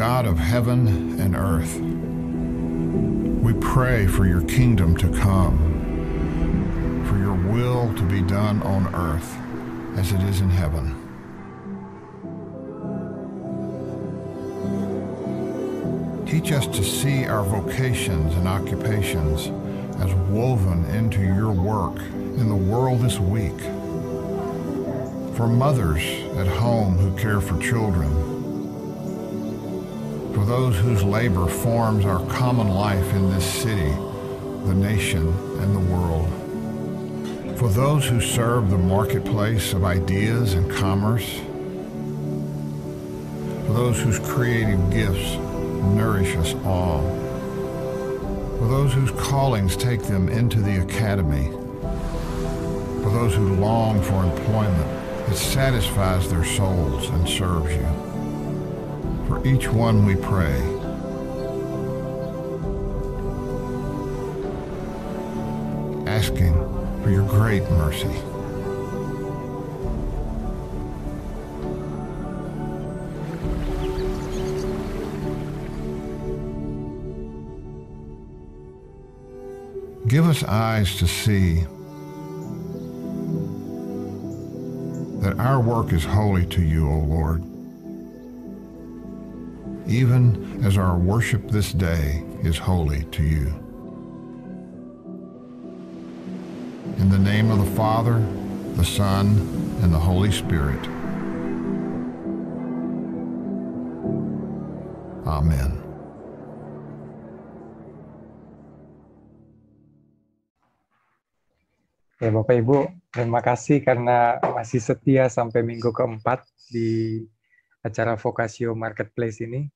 God of heaven and earth, we pray for your kingdom to come, for your will to be done on earth as it is in heaven. Teach us to see our vocations and occupations as woven into your work in the world this week. For mothers at home who care for children, for those whose labor forms our common life in this city, the nation, and the world. For those who serve the marketplace of ideas and commerce. For those whose creative gifts nourish us all. For those whose callings take them into the academy. For those who long for employment that satisfies their souls and serves you. For each one we pray. Asking for your great mercy. Give us eyes to see that our work is holy to you, O Lord, even as our worship this day is holy to you. In the name of the Father, the Son, and the Holy Spirit. Amen. Ya, Bapak Ibu, terima kasih karena masih setia sampai minggu keempat di acara Vocatio Marketplace ini.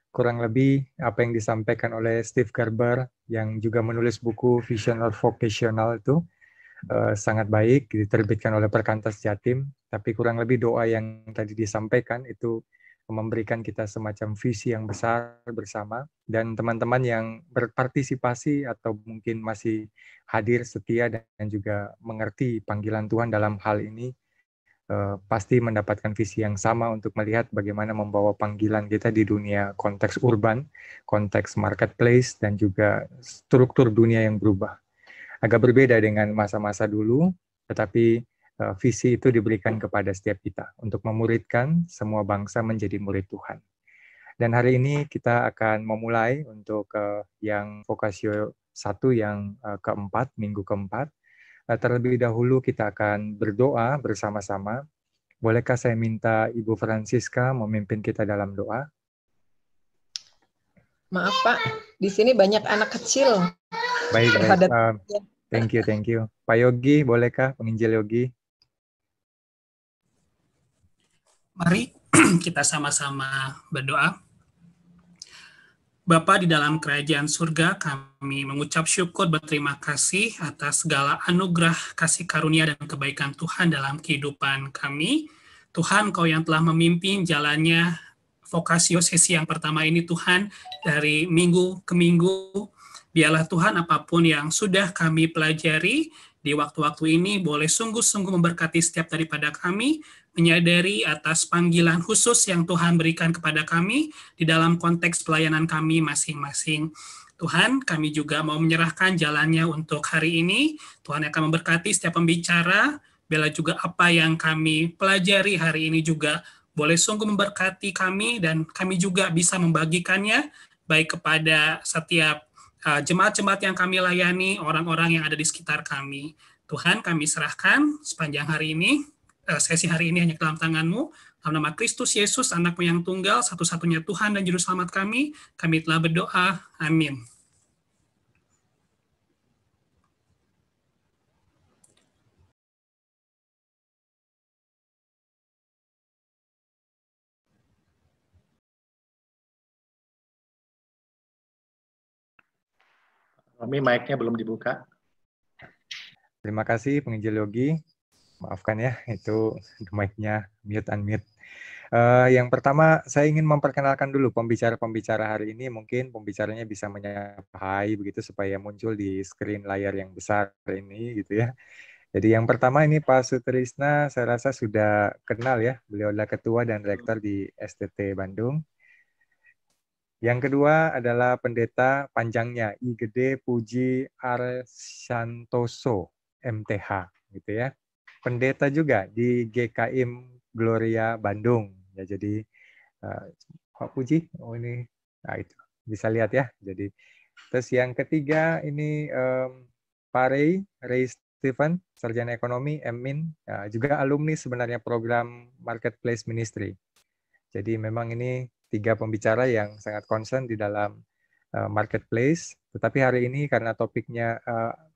Kurang lebih apa yang disampaikan oleh Steve Garber yang juga menulis buku Visioner Vocational itu sangat baik, diterbitkan oleh Perkantas Jatim, tapi kurang lebih doa yang tadi disampaikan itu memberikan kita semacam visi yang besar bersama, dan teman-teman yang berpartisipasi atau mungkin masih hadir setia dan juga mengerti panggilan Tuhan dalam hal ini, pasti mendapatkan visi yang sama untuk melihat bagaimana membawa panggilan kita di dunia konteks urban, konteks marketplace, dan juga struktur dunia yang berubah. Agak berbeda dengan masa-masa dulu, tetapi visi itu diberikan kepada setiap kita untuk memuridkan semua bangsa menjadi murid Tuhan. Dan hari ini kita akan memulai untuk yang Vocatio 1 yang keempat, minggu keempat. Terlebih dahulu kita akan berdoa bersama-sama. Bolehkah saya minta Ibu Francisca memimpin kita dalam doa? Maaf Pak, di sini banyak anak kecil. Baik. Thank you. Pak Yogi, bolehkah penginjil Yogi? Mari kita sama-sama berdoa. Bapa di dalam kerajaan surga, kami mengucap syukur berterima kasih atas segala anugerah, kasih karunia, dan kebaikan Tuhan dalam kehidupan kami. Tuhan, Kau yang telah memimpin jalannya Vocatio sesi yang pertama ini, Tuhan, dari minggu ke minggu. Biarlah Tuhan, apapun yang sudah kami pelajari di waktu-waktu ini, boleh sungguh-sungguh memberkati setiap daripada kami, menyadari atas panggilan khusus yang Tuhan berikan kepada kami di dalam konteks pelayanan kami masing-masing. Tuhan, kami juga mau menyerahkan jalannya untuk hari ini. Tuhan akan memberkati setiap pembicara, bila juga apa yang kami pelajari hari ini juga boleh sungguh memberkati kami, dan kami juga bisa membagikannya, baik kepada setiap jemaat-jemaat yang kami layani, orang-orang yang ada di sekitar kami. Tuhan, kami serahkan sepanjang hari ini, sesi hari ini hanya ke dalam tangan-Mu. Dalam nama Kristus Yesus, Anak-Mu yang tunggal, satu-satunya Tuhan dan Juru Selamat kami telah berdoa. Amin. Kami mic-nya belum dibuka. Terima kasih penginjil Yogi. Maafkan ya, itu mic-nya unmute. Yang pertama, saya ingin memperkenalkan dulu pembicara-pembicara hari ini. Mungkin pembicaranya bisa menyapa hai begitu supaya muncul di screen layar yang besar ini gitu ya. Jadi yang pertama ini Pak Sutrisna, saya rasa sudah kenal ya. Beliau adalah Ketua dan Rektor di STT Bandung. Yang kedua adalah pendeta panjangnya, I Gede Puji Arsyantoso, MTH, gitu ya. Pendeta juga di GKIM Gloria Bandung. Ya, jadi Pak Puji, oh ini, nah itu bisa lihat ya. Jadi terus yang ketiga ini Pak Ray Stephen, sarjana ekonomi, MMin, ya, juga alumni sebenarnya program Marketplace Ministry. Jadi memang ini 3 pembicara yang sangat concern di dalam marketplace. Tetapi hari ini karena topiknya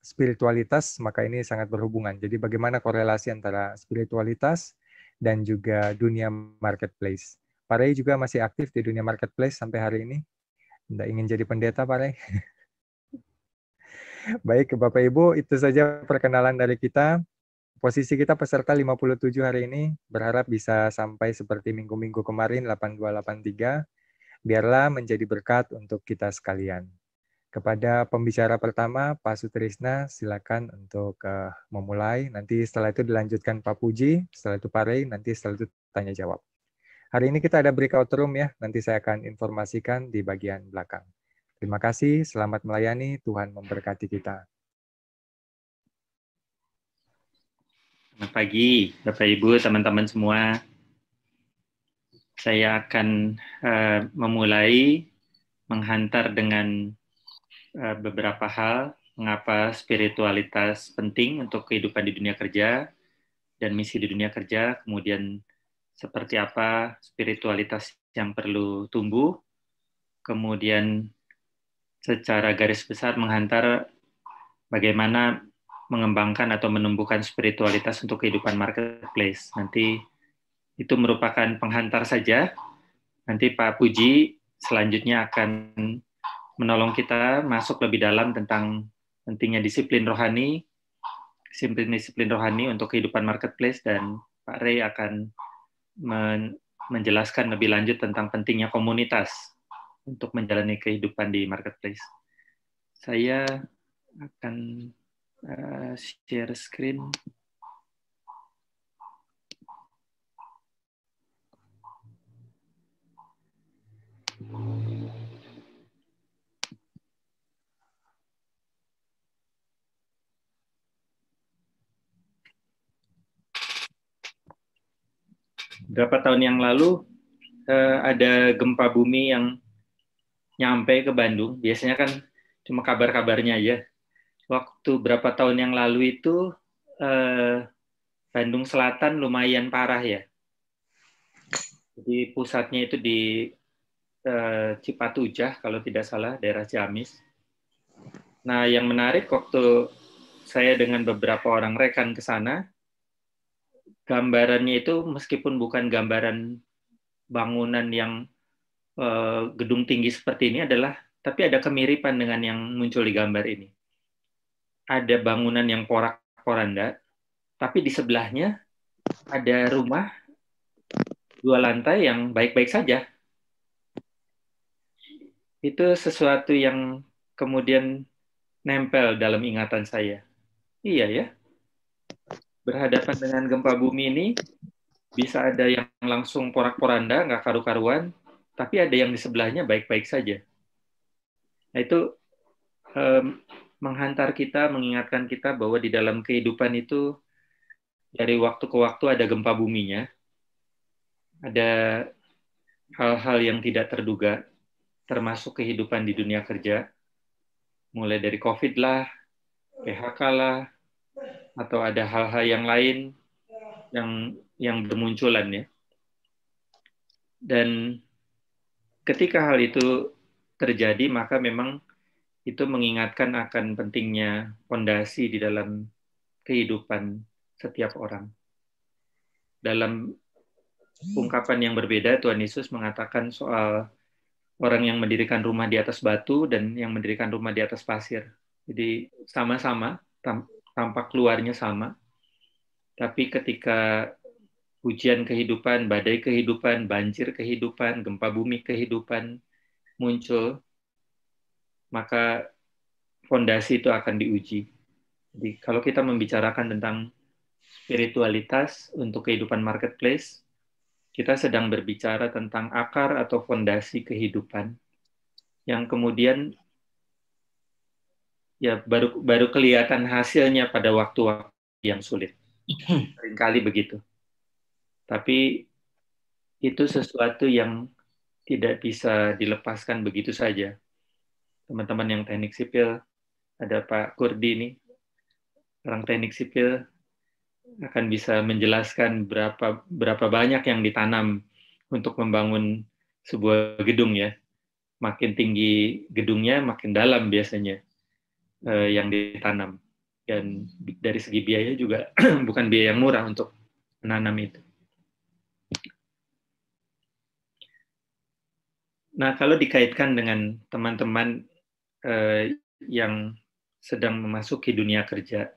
spiritualitas, maka ini sangat berhubungan. Jadi bagaimana korelasi antara spiritualitas dan juga dunia marketplace. Pak Ray juga masih aktif di dunia marketplace sampai hari ini. Tidak ingin jadi pendeta, Pak Ray. Baik, Bapak Ibu, itu saja perkenalan dari kita. Posisi kita peserta 57 hari ini, berharap bisa sampai seperti minggu-minggu kemarin, 8283. Biarlah menjadi berkat untuk kita sekalian. Kepada pembicara pertama, Pak Sutrisna, silakan untuk memulai. Nanti setelah itu dilanjutkan Pak Puji, setelah itu Pak Ray, nanti setelah itu tanya jawab. Hari ini kita ada breakout room ya, nanti saya akan informasikan di bagian belakang. Terima kasih, selamat melayani, Tuhan memberkati kita. Selamat pagi, Bapak Ibu, teman-teman semua. Saya akan memulai menghantar dengan beberapa hal, mengapa spiritualitas penting untuk kehidupan di dunia kerja dan misi di dunia kerja, kemudian seperti apa spiritualitas yang perlu tumbuh, kemudian secara garis besar menghantar bagaimana mengembangkan atau menumbuhkan spiritualitas untuk kehidupan marketplace. Nanti itu merupakan penghantar saja. Nanti Pak Puji selanjutnya akan menolong kita masuk lebih dalam tentang pentingnya disiplin rohani untuk kehidupan marketplace, dan Pak Ray akan menjelaskan lebih lanjut tentang pentingnya komunitas untuk menjalani kehidupan di marketplace. Saya akan share screen. Beberapa tahun yang lalu ada gempa bumi yang nyampe ke Bandung. Biasanya kan cuma kabar-kabarnya aja. Waktu berapa tahun yang lalu itu Bandung Selatan lumayan parah ya. Jadi pusatnya itu di Cipatujah kalau tidak salah, daerah Ciamis. Nah, yang menarik waktu saya dengan beberapa orang rekan ke sana, gambarannya itu meskipun bukan gambaran bangunan yang gedung tinggi seperti ini tapi ada kemiripan dengan yang muncul di gambar ini. Ada bangunan yang porak-poranda, tapi di sebelahnya ada rumah 2 lantai yang baik-baik saja. Itu sesuatu yang kemudian nempel dalam ingatan saya. Iya ya, berhadapan dengan gempa bumi ini, bisa ada yang langsung porak-poranda, nggak karu-karuan, tapi ada yang di sebelahnya baik-baik saja. Nah, itu menghantar kita, mengingatkan kita bahwa di dalam kehidupan itu, dari waktu ke waktu ada gempa buminya, ada hal-hal yang tidak terduga, termasuk kehidupan di dunia kerja, mulai dari COVID lah, PHK lah, atau ada hal-hal yang lain yang bermunculan ya. Dan ketika hal itu terjadi, maka memang itu mengingatkan akan pentingnya fondasi di dalam kehidupan setiap orang. Dalam ungkapan yang berbeda, Tuhan Yesus mengatakan soal orang yang mendirikan rumah di atas batu dan yang mendirikan rumah di atas pasir. Jadi sama-sama, tampak keluarnya sama, tapi ketika ujian kehidupan, badai kehidupan, banjir kehidupan, gempa bumi kehidupan muncul, maka fondasi itu akan diuji. Jadi kalau kita membicarakan tentang spiritualitas untuk kehidupan marketplace, kita sedang berbicara tentang akar atau fondasi kehidupan yang kemudian ya baru kelihatan hasilnya pada waktu-waktu yang sulit. Seringkali begitu. Tapi itu sesuatu yang tidak bisa dilepaskan begitu saja. Teman-teman yang teknik sipil, ada Pak Kurdi nih, orang teknik sipil akan bisa menjelaskan berapa banyak yang ditanam untuk membangun sebuah gedung ya. Makin tinggi gedungnya, makin dalam biasanya yang ditanam. Dan dari segi biaya juga bukan biaya yang murah untuk menanam itu. Nah, kalau dikaitkan dengan teman-teman yang sedang memasuki dunia kerja,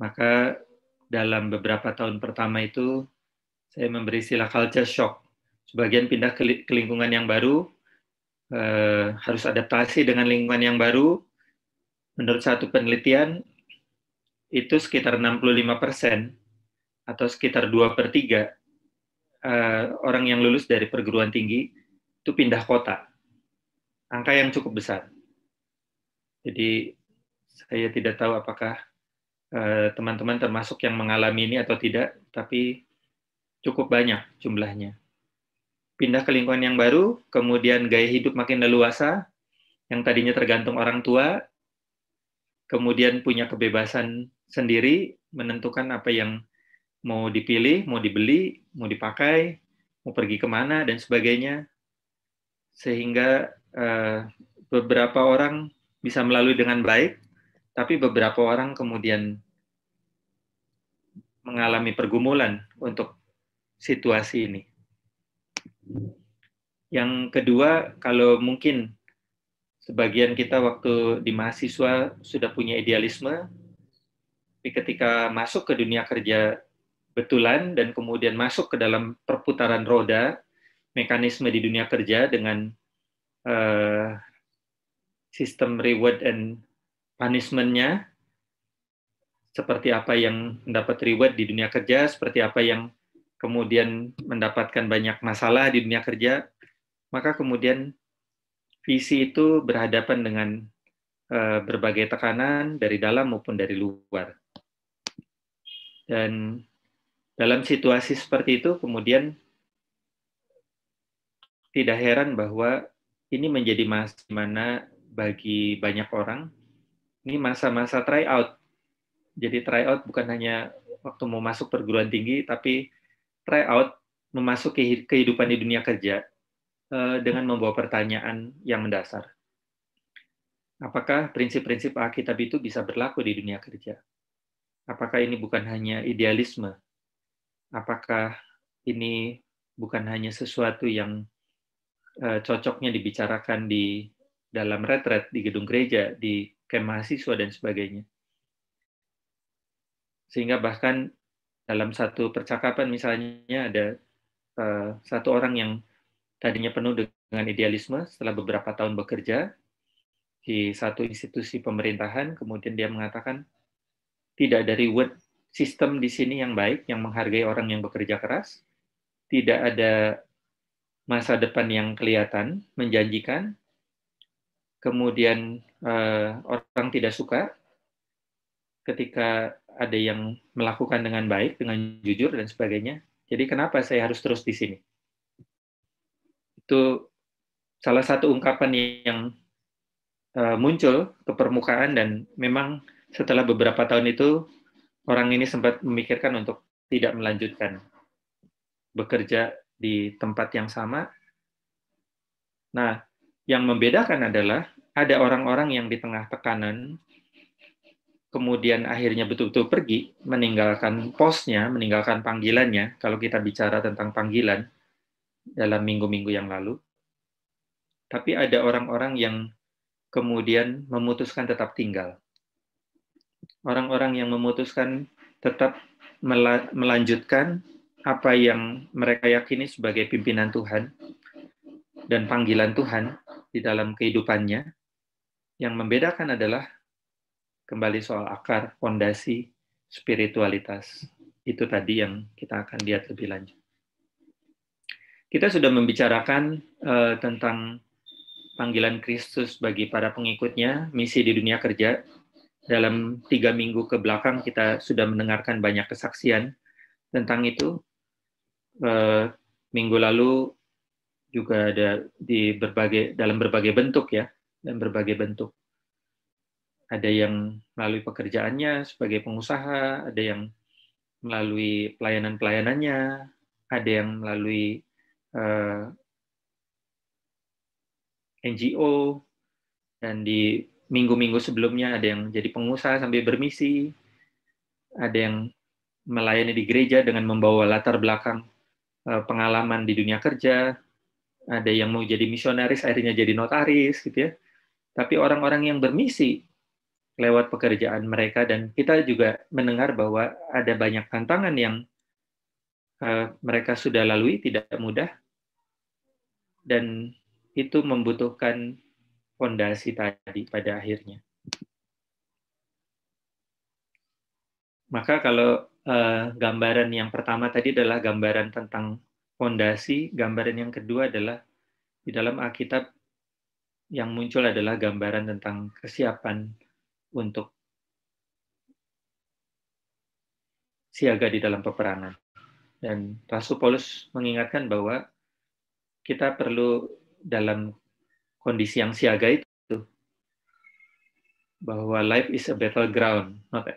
maka dalam beberapa tahun pertama itu saya memberi istilah culture shock. Sebagian pindah ke lingkungan yang baru, harus adaptasi dengan lingkungan yang baru. Menurut satu penelitian, itu sekitar 65% atau sekitar 2/3 orang yang lulus dari perguruan tinggi itu pindah kota. Angka yang cukup besar. Jadi saya tidak tahu apakah teman-teman termasuk yang mengalami ini atau tidak, tapi cukup banyak jumlahnya. Pindah ke lingkungan yang baru, kemudian gaya hidup makin leluasa, yang tadinya tergantung orang tua, kemudian punya kebebasan sendiri, menentukan apa yang mau dipilih, mau dibeli, mau dipakai, mau pergi kemana, dan sebagainya. Sehingga beberapa orang bisa melalui dengan baik, tapi beberapa orang kemudian mengalami pergumulan untuk situasi ini. Yang kedua, kalau mungkin sebagian kita waktu di mahasiswa sudah punya idealisme, tapi ketika masuk ke dunia kerja betulan dan kemudian masuk ke dalam perputaran roda, mekanisme di dunia kerja dengan sistem reward and punishment-nya, seperti apa yang mendapat reward di dunia kerja, seperti apa yang kemudian mendapatkan banyak masalah di dunia kerja, maka kemudian visi itu berhadapan dengan berbagai tekanan dari dalam maupun dari luar. Dan dalam situasi seperti itu, kemudian tidak heran bahwa ini menjadi masa di mana bagi banyak orang, ini masa-masa try out. Jadi try out bukan hanya waktu mau masuk perguruan tinggi, tapi try out memasuki kehidupan di dunia kerja dengan membawa pertanyaan yang mendasar. Apakah prinsip-prinsip Alkitab itu bisa berlaku di dunia kerja? Apakah ini bukan hanya idealisme? Apakah ini bukan hanya sesuatu yang cocoknya dibicarakan di dalam retret, di gedung gereja, di camp mahasiswa, dan sebagainya? Sehingga bahkan dalam satu percakapan misalnya ada satu orang yang tadinya penuh dengan idealisme, setelah beberapa tahun bekerja di satu institusi pemerintahan, kemudian dia mengatakan, tidak ada reward sistem di sini yang baik, yang menghargai orang yang bekerja keras, tidak ada masa depan yang kelihatan, menjanjikan, kemudian orang tidak suka ketika ada yang melakukan dengan baik, dengan jujur, dan sebagainya. Jadi kenapa saya harus terus di sini? Itu salah satu ungkapan yang muncul ke permukaan, dan memang setelah beberapa tahun itu orang ini sempat memikirkan untuk tidak melanjutkan bekerja di tempat yang sama. Nah, yang membedakan adalah ada orang-orang yang di tengah tekanan kemudian akhirnya betul-betul pergi, meninggalkan posnya, meninggalkan panggilannya, kalau kita bicara tentang panggilan dalam minggu-minggu yang lalu. Tapi ada orang-orang yang kemudian memutuskan tetap tinggal. Orang-orang yang memutuskan tetap melanjutkan apa yang mereka yakini sebagai pimpinan Tuhan dan panggilan Tuhan di dalam kehidupannya. Yang membedakan adalah kembali soal akar, fondasi, spiritualitas. Itu tadi yang kita akan lihat lebih lanjut. Kita sudah membicarakan tentang panggilan Kristus bagi para pengikutnya, misi di dunia kerja. Dalam 3 minggu ke belakang kita sudah mendengarkan banyak kesaksian tentang itu. Minggu lalu juga ada dalam berbagai bentuk ya, dan berbagai bentuk. Ada yang melalui pekerjaannya sebagai pengusaha, ada yang melalui pelayanan-pelayanannya, ada yang melalui NGO, dan di minggu-minggu sebelumnya ada yang jadi pengusaha sambil bermisi, ada yang melayani di gereja dengan membawa latar belakang pengalaman di dunia kerja, ada yang mau jadi misionaris akhirnya jadi notaris gitu ya. Tapi orang-orang yang bermisi lewat pekerjaan mereka, dan kita juga mendengar bahwa ada banyak tantangan yang mereka sudah lalui, tidak mudah, dan itu membutuhkan fondasi tadi pada akhirnya. Maka kalau gambaran yang pertama tadi adalah gambaran tentang fondasi, gambaran yang kedua adalah di dalam Alkitab yang muncul adalah gambaran tentang kesiapan untuk siaga di dalam peperangan. Dan Rasul Paulus mengingatkan bahwa kita perlu dalam kondisi yang siaga itu, bahwa life is a battleground, not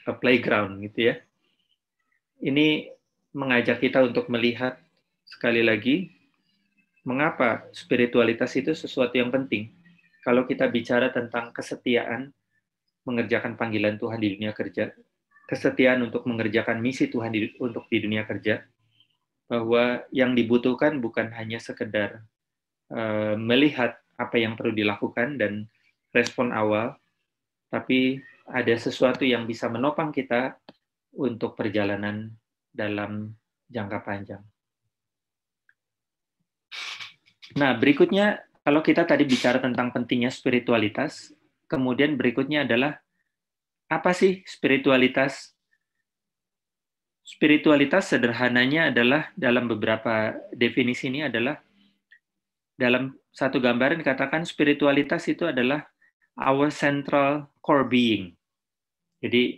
a playground gitu ya. Ini mengajak kita untuk melihat sekali lagi mengapa spiritualitas itu sesuatu yang penting. Kalau kita bicara tentang kesetiaan mengerjakan panggilan Tuhan di dunia kerja, kesetiaan untuk mengerjakan misi Tuhan untuk di dunia kerja, bahwa yang dibutuhkan bukan hanya sekedar melihat apa yang perlu dilakukan dan respon awal, tapi ada sesuatu yang bisa menopang kita untuk perjalanan dalam jangka panjang. Nah, berikutnya, kalau kita tadi bicara tentang pentingnya spiritualitas, kemudian berikutnya adalah, apa sih spiritualitas? Spiritualitas sederhananya adalah, dalam beberapa definisi ini adalah, dalam satu gambaran dikatakan spiritualitas itu adalah our central core being. Jadi,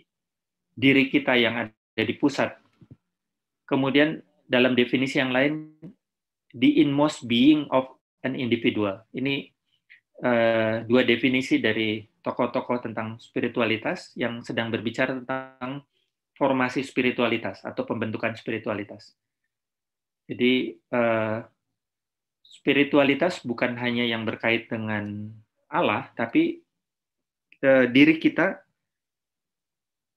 diri kita yang ada di pusat. Kemudian, dalam definisi yang lain, the inmost being of an individual. Ini dua definisi dari tokoh-tokoh tentang spiritualitas yang sedang berbicara tentang formasi spiritualitas atau pembentukan spiritualitas. Jadi spiritualitas bukan hanya yang berkait dengan Allah, tapi diri kita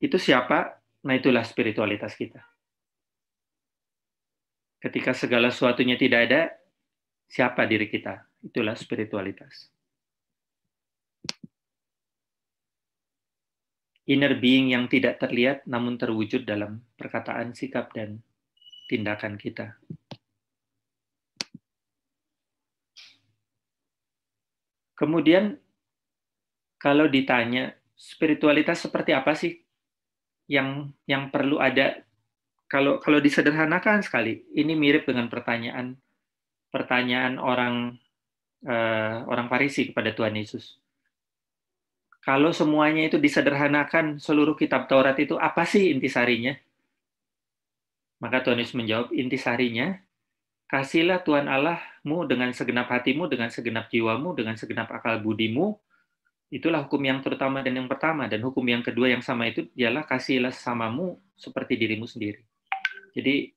itu siapa, nah itulah spiritualitas kita. Ketika segala sesuatunya tidak ada, siapa diri kita? Itulah spiritualitas. Inner being yang tidak terlihat namun terwujud dalam perkataan, sikap, dan tindakan kita. Kemudian, kalau ditanya, spiritualitas seperti apa sih yang perlu ada? Kalau disederhanakan sekali, ini mirip dengan pertanyaan orang Farisi kepada Tuhan Yesus. Kalau semuanya itu disederhanakan, seluruh kitab Taurat itu apa sih intisarinya? Maka Tuhan Yesus menjawab, intisarinya, kasihlah Tuhan Allahmu dengan segenap hatimu, dengan segenap jiwamu, dengan segenap akal budimu. Itulah hukum yang terutama dan yang pertama. Dan hukum yang kedua yang sama itu ialah kasihlah sesamamu seperti dirimu sendiri. Jadi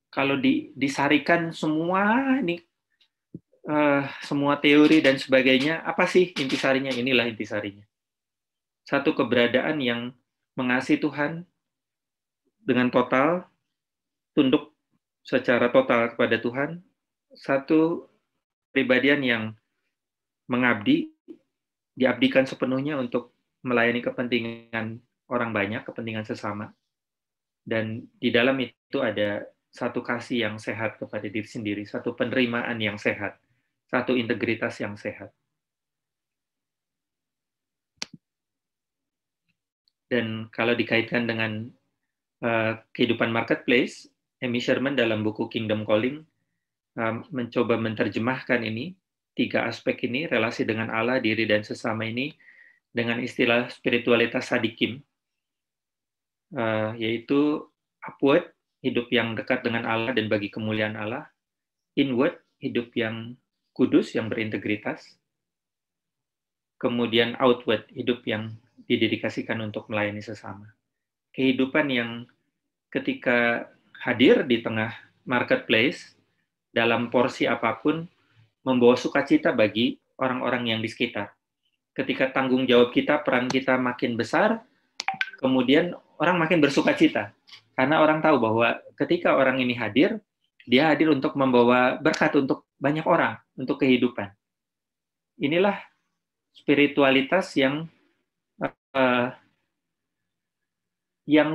kalau disarikan semua ini, semua teori dan sebagainya, apa sih intisarinya? Inilah intisarinya. Satu keberadaan yang mengasihi Tuhan dengan total, tunduk secara total kepada Tuhan. Satu kepribadian yang mengabdi, diabdikan sepenuhnya untuk melayani kepentingan orang banyak, kepentingan sesama. Dan di dalam itu ada satu kasih yang sehat kepada diri sendiri, satu penerimaan yang sehat, satu integritas yang sehat. Dan kalau dikaitkan dengan kehidupan marketplace, Amy Sherman dalam buku Kingdom Calling mencoba menerjemahkan ini tiga aspek ini, relasi dengan Allah, diri, dan sesama ini, dengan istilah spiritualitas sadikim, yaitu upward, hidup yang dekat dengan Allah dan bagi kemuliaan Allah, inward, hidup yang kudus, yang berintegritas, kemudian outward, hidup yang didedikasikan untuk melayani sesama. Kehidupan yang ketika hadir di tengah marketplace, dalam porsi apapun, membawa sukacita bagi orang-orang yang di sekitar. Ketika tanggung jawab kita, peran kita makin besar, kemudian orang makin bersukacita. Karena orang tahu bahwa ketika orang ini hadir, dia hadir untuk membawa berkat untuk banyak orang, untuk kehidupan. Inilah spiritualitas yang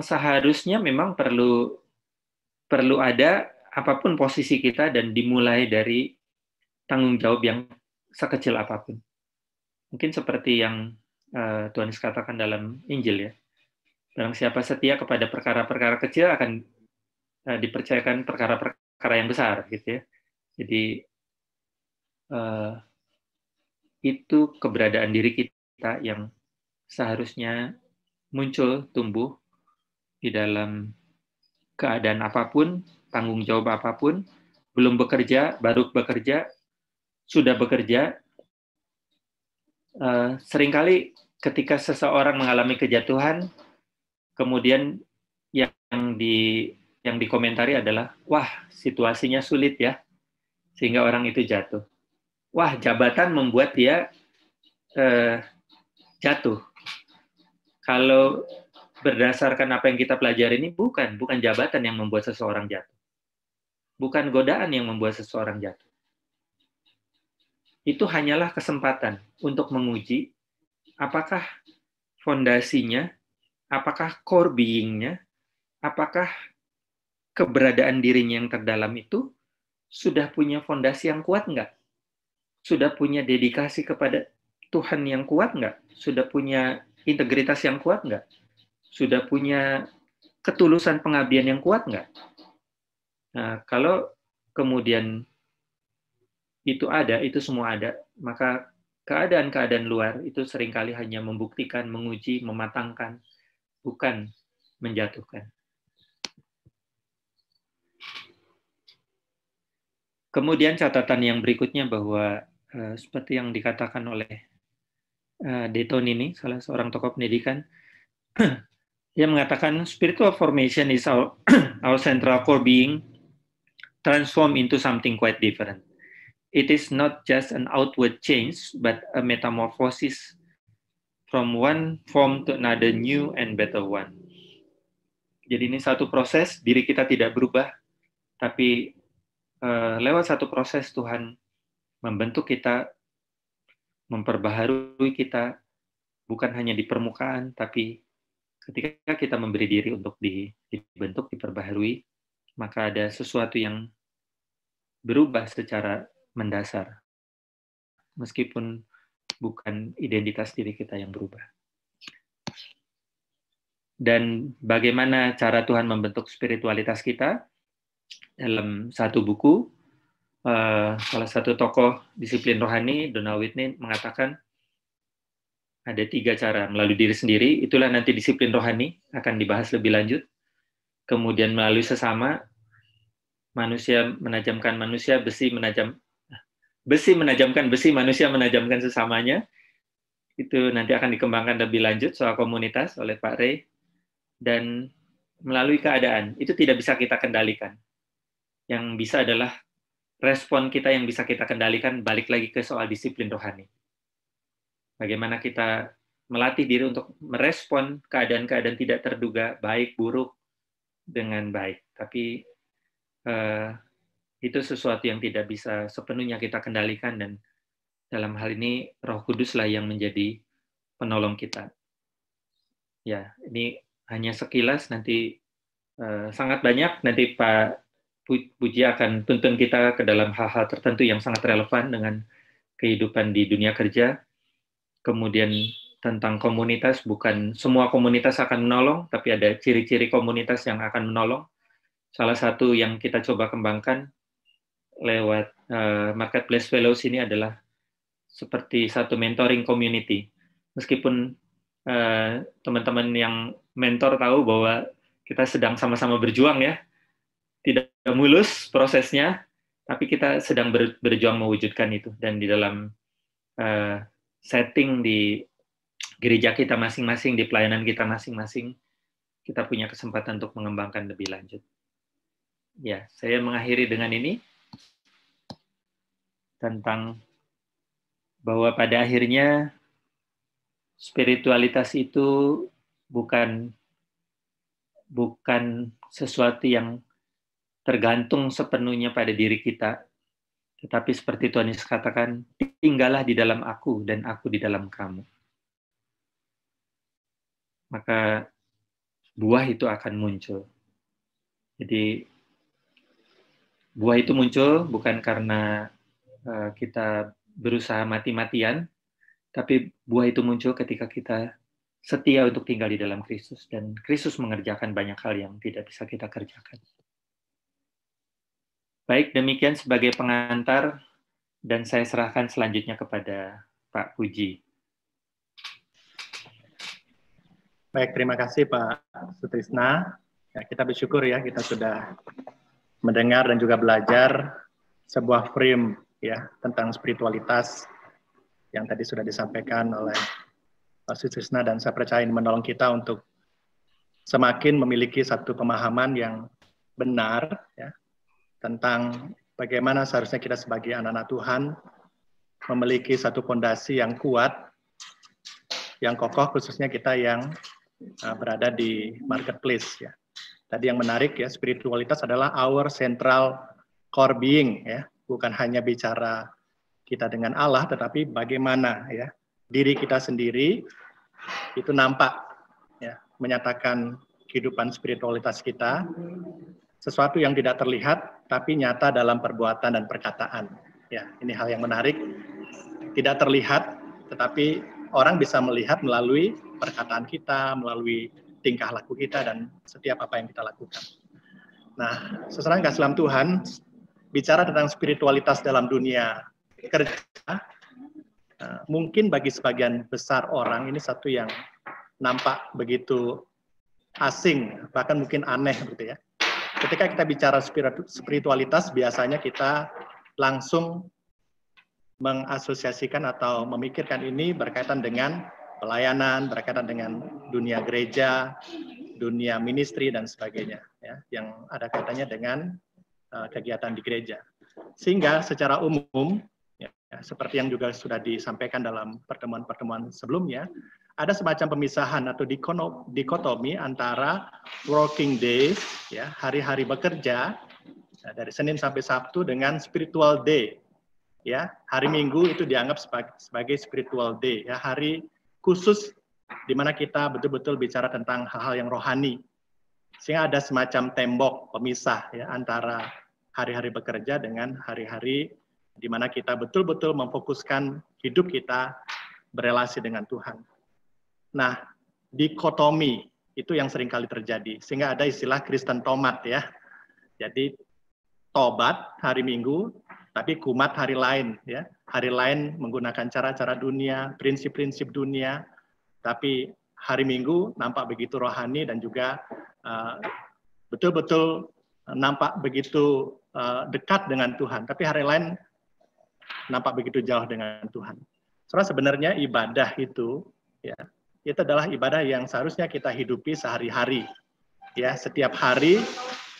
seharusnya memang perlu ada apapun posisi kita dan dimulai dari tanggung jawab yang sekecil apapun. Mungkin seperti yang Tuhan Yesus katakan dalam Injil ya. Barang siapa setia kepada perkara-perkara kecil akan dipercayakan perkara-perkara yang besar gitu ya. Jadi itu keberadaan diri kita yang seharusnya muncul, tumbuh di dalam keadaan apapun, tanggung jawab apapun, belum bekerja, baru bekerja, sudah bekerja. Seringkali ketika seseorang mengalami kejatuhan, kemudian yang dikomentari adalah, wah situasinya sulit ya, sehingga orang itu jatuh. Wah jabatan membuat dia jatuh. Kalau berdasarkan apa yang kita pelajari ini, bukan jabatan yang membuat seseorang jatuh. Bukan godaan yang membuat seseorang jatuh. Itu hanyalah kesempatan untuk menguji apakah fondasinya, apakah core being-nya, apakah keberadaan dirinya yang terdalam itu sudah punya fondasi yang kuat nggak? Sudah punya dedikasi kepada Tuhan yang kuat nggak? Sudah punya integritas yang kuat nggak? Sudah punya ketulusan pengabdian yang kuat nggak? Nah, kalau kemudian itu semua ada, maka keadaan-keadaan luar itu seringkali hanya membuktikan, menguji, mematangkan, bukan menjatuhkan. Kemudian catatan yang berikutnya bahwa seperti yang dikatakan oleh Dayton ini, salah seorang tokoh pendidikan, dia mengatakan spiritual formation is our central core being transformed into something quite different. It is not just an outward change, but a metamorphosis from one form to another new and better one. Jadi ini satu proses, diri kita tidak berubah, tapi lewat satu proses Tuhan membentuk kita, memperbaharui kita, bukan hanya di permukaan, tapi ketika kita memberi diri untuk dibentuk, diperbaharui, maka ada sesuatu yang berubah secara mendasar, meskipun bukan identitas diri kita yang berubah. Dan bagaimana cara Tuhan membentuk spiritualitas kita? Dalam satu buku, salah satu tokoh disiplin rohani, Donald Whitney, mengatakan ada 3 cara. Melalui diri sendiri, itulah nanti disiplin rohani, akan dibahas lebih lanjut. Kemudian melalui sesama, manusia menajamkan manusia, besi menajamkan besi, manusia menajamkan sesamanya. Itu nanti akan dikembangkan lebih lanjut soal komunitas oleh Pak Ray. Dan melalui keadaan, itu tidak bisa kita kendalikan. Yang bisa adalah respon kita yang bisa kita kendalikan, balik lagi ke soal disiplin rohani. Bagaimana kita melatih diri untuk merespon keadaan-keadaan tidak terduga, baik, buruk, dengan baik. Tapi itu sesuatu yang tidak bisa sepenuhnya kita kendalikan, dan dalam hal ini Roh Kuduslah yang menjadi penolong kita. Ya, ini hanya sekilas, nanti sangat banyak, nanti Pak Puji akan tuntun kita ke dalam hal-hal tertentu yang sangat relevan dengan kehidupan di dunia kerja. Kemudian tentang komunitas, bukan semua komunitas akan menolong, tapi ada ciri-ciri komunitas yang akan menolong. Salah satu yang kita coba kembangkan lewat Marketplace Fellows ini adalah seperti satu mentoring community. Meskipun teman-teman yang mentor tahu bahwa kita sedang sama-sama berjuang ya, tidak mulus prosesnya, tapi kita sedang berjuang mewujudkan itu. Dan di dalam setting di gereja kita masing-masing, di pelayanan kita masing-masing, kita punya kesempatan untuk mengembangkan lebih lanjut. Ya, saya mengakhiri dengan ini, tentang bahwa pada akhirnya spiritualitas itu bukan sesuatu yang tergantung sepenuhnya pada diri kita, tetapi seperti Tuhan Yesus katakan, tinggallah di dalam aku dan aku di dalam kamu. Maka buah itu akan muncul. Jadi buah itu muncul bukan karena kita berusaha mati-matian, tapi buah itu muncul ketika kita setia untuk tinggal di dalam Kristus, dan Kristus mengerjakan banyak hal yang tidak bisa kita kerjakan. Baik, demikian sebagai pengantar, dan saya serahkan selanjutnya kepada Pak Puji. Baik, terima kasih Pak Sutrisna. Ya, kita bersyukur ya, kita sudah mendengar dan juga belajar sebuah frame ya tentang spiritualitas yang tadi sudah disampaikan oleh Pak Sutrisna, dan saya percaya ini menolong kita untuk semakin memiliki satu pemahaman yang benar ya tentang bagaimana seharusnya kita sebagai anak-anak Tuhan memiliki satu fondasi yang kuat, yang kokoh, khususnya kita yang berada di marketplace ya. Tadi yang menarik ya, spiritualitas adalah our central core being ya, bukan hanya bicara kita dengan Allah, tetapi bagaimana ya diri kita sendiri itu nampak ya, menyatakan kehidupan spiritualitas kita, sesuatu yang tidak terlihat tapi nyata dalam perbuatan dan perkataan. Ya, ini hal yang menarik. Tidak terlihat tetapi orang bisa melihat melalui perkataan kita, melalui tingkah laku kita, dan setiap apa yang kita lakukan. Nah, saudara yang kasih dalam Tuhan, bicara tentang spiritualitas dalam dunia kerja, mungkin bagi sebagian besar orang ini satu yang nampak begitu asing, bahkan mungkin aneh gitu ya. Ketika kita bicara spiritualitas, biasanya kita langsung mengasosiasikan atau memikirkan ini berkaitan dengan pelayanan, berkaitan dengan dunia gereja, dunia ministry, dan sebagainya, ya, yang ada kaitannya dengan kegiatan di gereja. Sehingga secara umum, ya, seperti yang juga sudah disampaikan dalam pertemuan-pertemuan sebelumnya, ada semacam pemisahan atau dikotomi antara working days, ya, hari-hari bekerja, ya, dari Senin sampai Sabtu, dengan spiritual day. Ya, hari Minggu itu dianggap sebagai spiritual day, ya, hari khusus di mana kita betul-betul bicara tentang hal-hal yang rohani. Sehingga ada semacam tembok pemisah ya antara hari-hari bekerja dengan hari-hari di mana kita betul-betul memfokuskan hidup kita berelasi dengan Tuhan. Nah, dikotomi itu yang sering kali terjadi, sehingga ada istilah Kristen tomat ya. Jadi tobat hari Minggu, tapi kumat hari lain ya. Hari lain menggunakan cara-cara dunia, prinsip-prinsip dunia, tapi hari Minggu nampak begitu rohani dan juga betul-betul nampak begitu dekat dengan Tuhan, tapi hari lain nampak begitu jauh dengan Tuhan. Soalnya sebenarnya ibadah itu ya, itu adalah ibadah yang seharusnya kita hidupi sehari-hari. Ya, setiap hari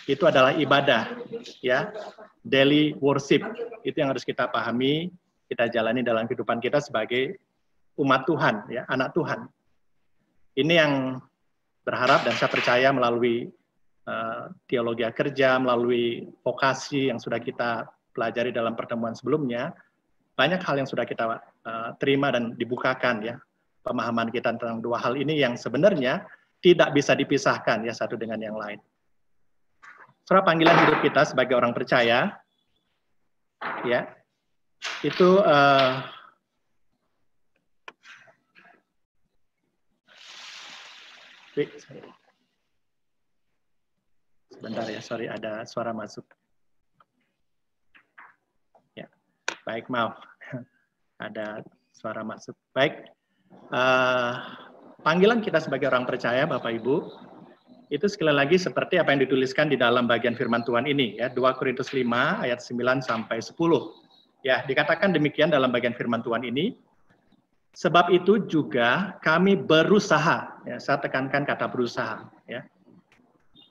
itu adalah ibadah, ya, daily worship. Itu yang harus kita pahami, kita jalani dalam kehidupan kita sebagai umat Tuhan, ya, anak Tuhan. Ini yang berharap dan saya percaya melalui teologi kerja, melalui vokasi yang sudah kita pelajari dalam pertemuan sebelumnya, banyak hal yang sudah kita terima dan dibukakan ya, pemahaman kita tentang dua hal ini yang sebenarnya tidak bisa dipisahkan ya satu dengan yang lain. Soal panggilan hidup kita sebagai orang percaya, ya, itu sebentar ya, sorry ada suara masuk. Ya, baik, maaf. Ada suara masuk. Baik. Panggilan kita sebagai orang percaya, Bapak Ibu, itu sekali lagi seperti apa yang dituliskan di dalam bagian firman Tuhan ini, ya, 2 Korintus 5 ayat 9 sampai 10. Ya, dikatakan demikian dalam bagian firman Tuhan ini. Sebab itu juga kami berusaha, ya, saya tekankan kata berusaha, ya.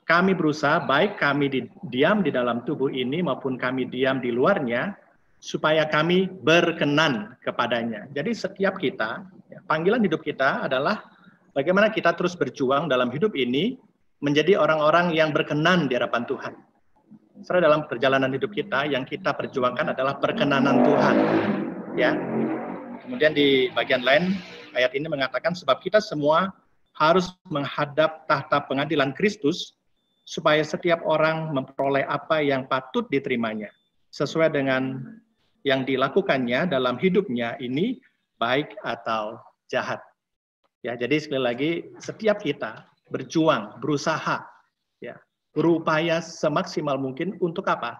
Kami berusaha, baik kami diam di dalam tubuh ini maupun kami diam di luarnya, supaya kami berkenan kepadanya. Jadi setiap kita, ya, panggilan hidup kita adalah bagaimana kita terus berjuang dalam hidup ini menjadi orang-orang yang berkenan di hadapan Tuhan. Setelah dalam perjalanan hidup kita, yang kita perjuangkan adalah perkenanan Tuhan. Ya. Kemudian di bagian lain, ayat ini mengatakan, sebab kita semua harus menghadap tahta pengadilan Kristus, supaya setiap orang memperoleh apa yang patut diterimanya, sesuai dengan yang dilakukannya dalam hidupnya ini, baik atau jahat. Ya, jadi sekali lagi, setiap kita berjuang, berusaha, ya, berupaya semaksimal mungkin untuk apa?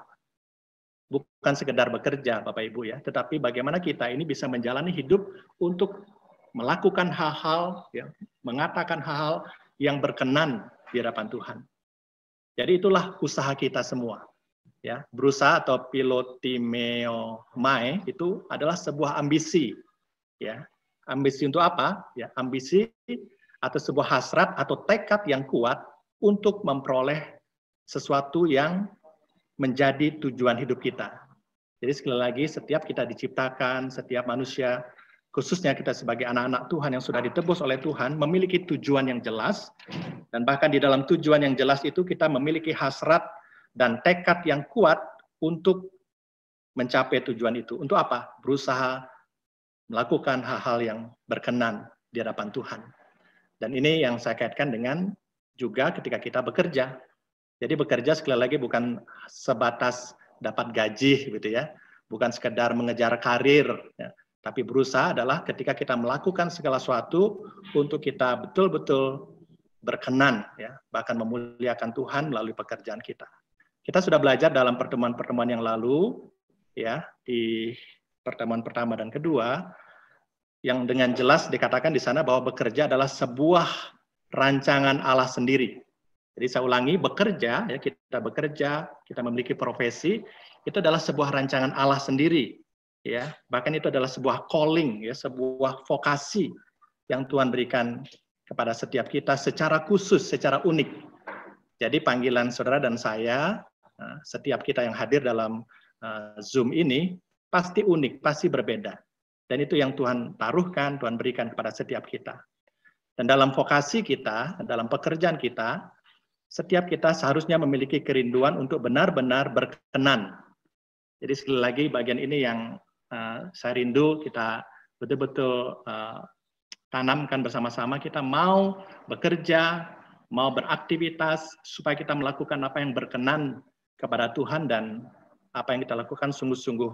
Bukan sekedar bekerja, Bapak Ibu, ya, tetapi bagaimana kita ini bisa menjalani hidup untuk melakukan hal-hal, ya, mengatakan hal-hal yang berkenan di hadapan Tuhan. Jadi itulah usaha kita semua. Ya, berusaha atau pilotimeomai itu adalah sebuah ambisi. Ya, ambisi untuk apa? Ya, ambisi atau sebuah hasrat atau tekad yang kuat untuk memperoleh sesuatu yang menjadi tujuan hidup kita. Jadi sekali lagi, setiap kita diciptakan, setiap manusia, khususnya kita sebagai anak-anak Tuhan yang sudah ditebus oleh Tuhan, memiliki tujuan yang jelas, dan bahkan di dalam tujuan yang jelas itu kita memiliki hasrat dan tekad yang kuat untuk mencapai tujuan itu. Untuk apa? Berusaha melakukan hal-hal yang berkenan di hadapan Tuhan. Dan ini yang saya kaitkan dengan juga ketika kita bekerja. Jadi bekerja sekali lagi bukan sebatas dapat gaji, gitu ya, bukan sekedar mengejar karir, ya. Tapi berusaha adalah ketika kita melakukan segala sesuatu untuk kita betul-betul berkenan, ya, bahkan memuliakan Tuhan melalui pekerjaan kita. Kita sudah belajar dalam pertemuan-pertemuan yang lalu, ya, di pertemuan pertama dan kedua, yang dengan jelas dikatakan di sana bahwa bekerja adalah sebuah rancangan Allah sendiri. Jadi saya ulangi, bekerja, ya, kita bekerja, kita memiliki profesi, itu adalah sebuah rancangan Allah sendiri, ya. Bahkan itu adalah sebuah calling, ya, sebuah vokasi yang Tuhan berikan kepada setiap kita secara khusus, secara unik. Jadi panggilan saudara dan saya, setiap kita yang hadir dalam Zoom ini pasti unik, pasti berbeda. Dan itu yang Tuhan taruhkan, Tuhan berikan kepada setiap kita. Dan dalam vokasi kita, dalam pekerjaan kita, setiap kita seharusnya memiliki kerinduan untuk benar-benar berkenan. Jadi sekali lagi bagian ini yang saya rindu kita betul-betul tanamkan bersama-sama. Kita mau bekerja, mau beraktivitas supaya kita melakukan apa yang berkenan kepada Tuhan dan apa yang kita lakukan sungguh-sungguh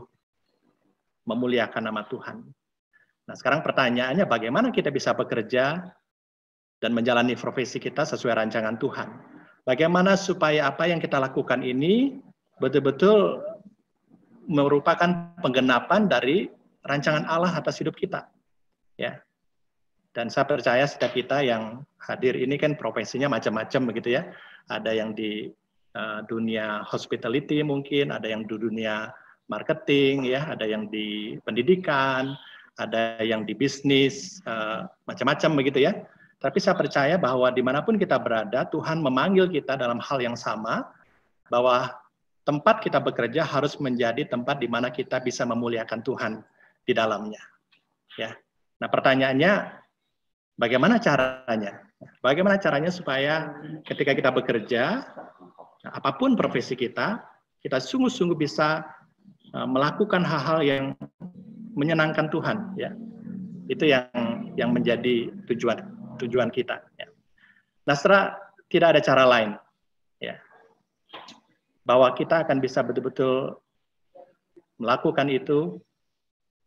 memuliakan nama Tuhan. Nah, sekarang pertanyaannya bagaimana kita bisa bekerja dan menjalani profesi kita sesuai rancangan Tuhan? Bagaimana supaya apa yang kita lakukan ini betul-betul merupakan penggenapan dari rancangan Allah atas hidup kita, ya. Dan saya percaya setiap kita yang hadir ini kan profesinya macam-macam begitu ya. Ada yang di dunia hospitality mungkin, ada yang di dunia marketing, ya, ada yang di pendidikan, ada yang di bisnis, macam-macam begitu ya. Tapi saya percaya bahwa dimanapun kita berada, Tuhan memanggil kita dalam hal yang sama, bahwa tempat kita bekerja harus menjadi tempat di mana kita bisa memuliakan Tuhan di dalamnya. Ya. Nah, pertanyaannya, bagaimana caranya? Bagaimana caranya supaya ketika kita bekerja, apapun profesi kita sungguh-sungguh bisa melakukan hal-hal yang menyenangkan Tuhan. Ya. Itu yang menjadi tujuan kita. Ya. Nah, setelah tidak ada cara lain, ya, bahwa kita akan bisa betul-betul melakukan itu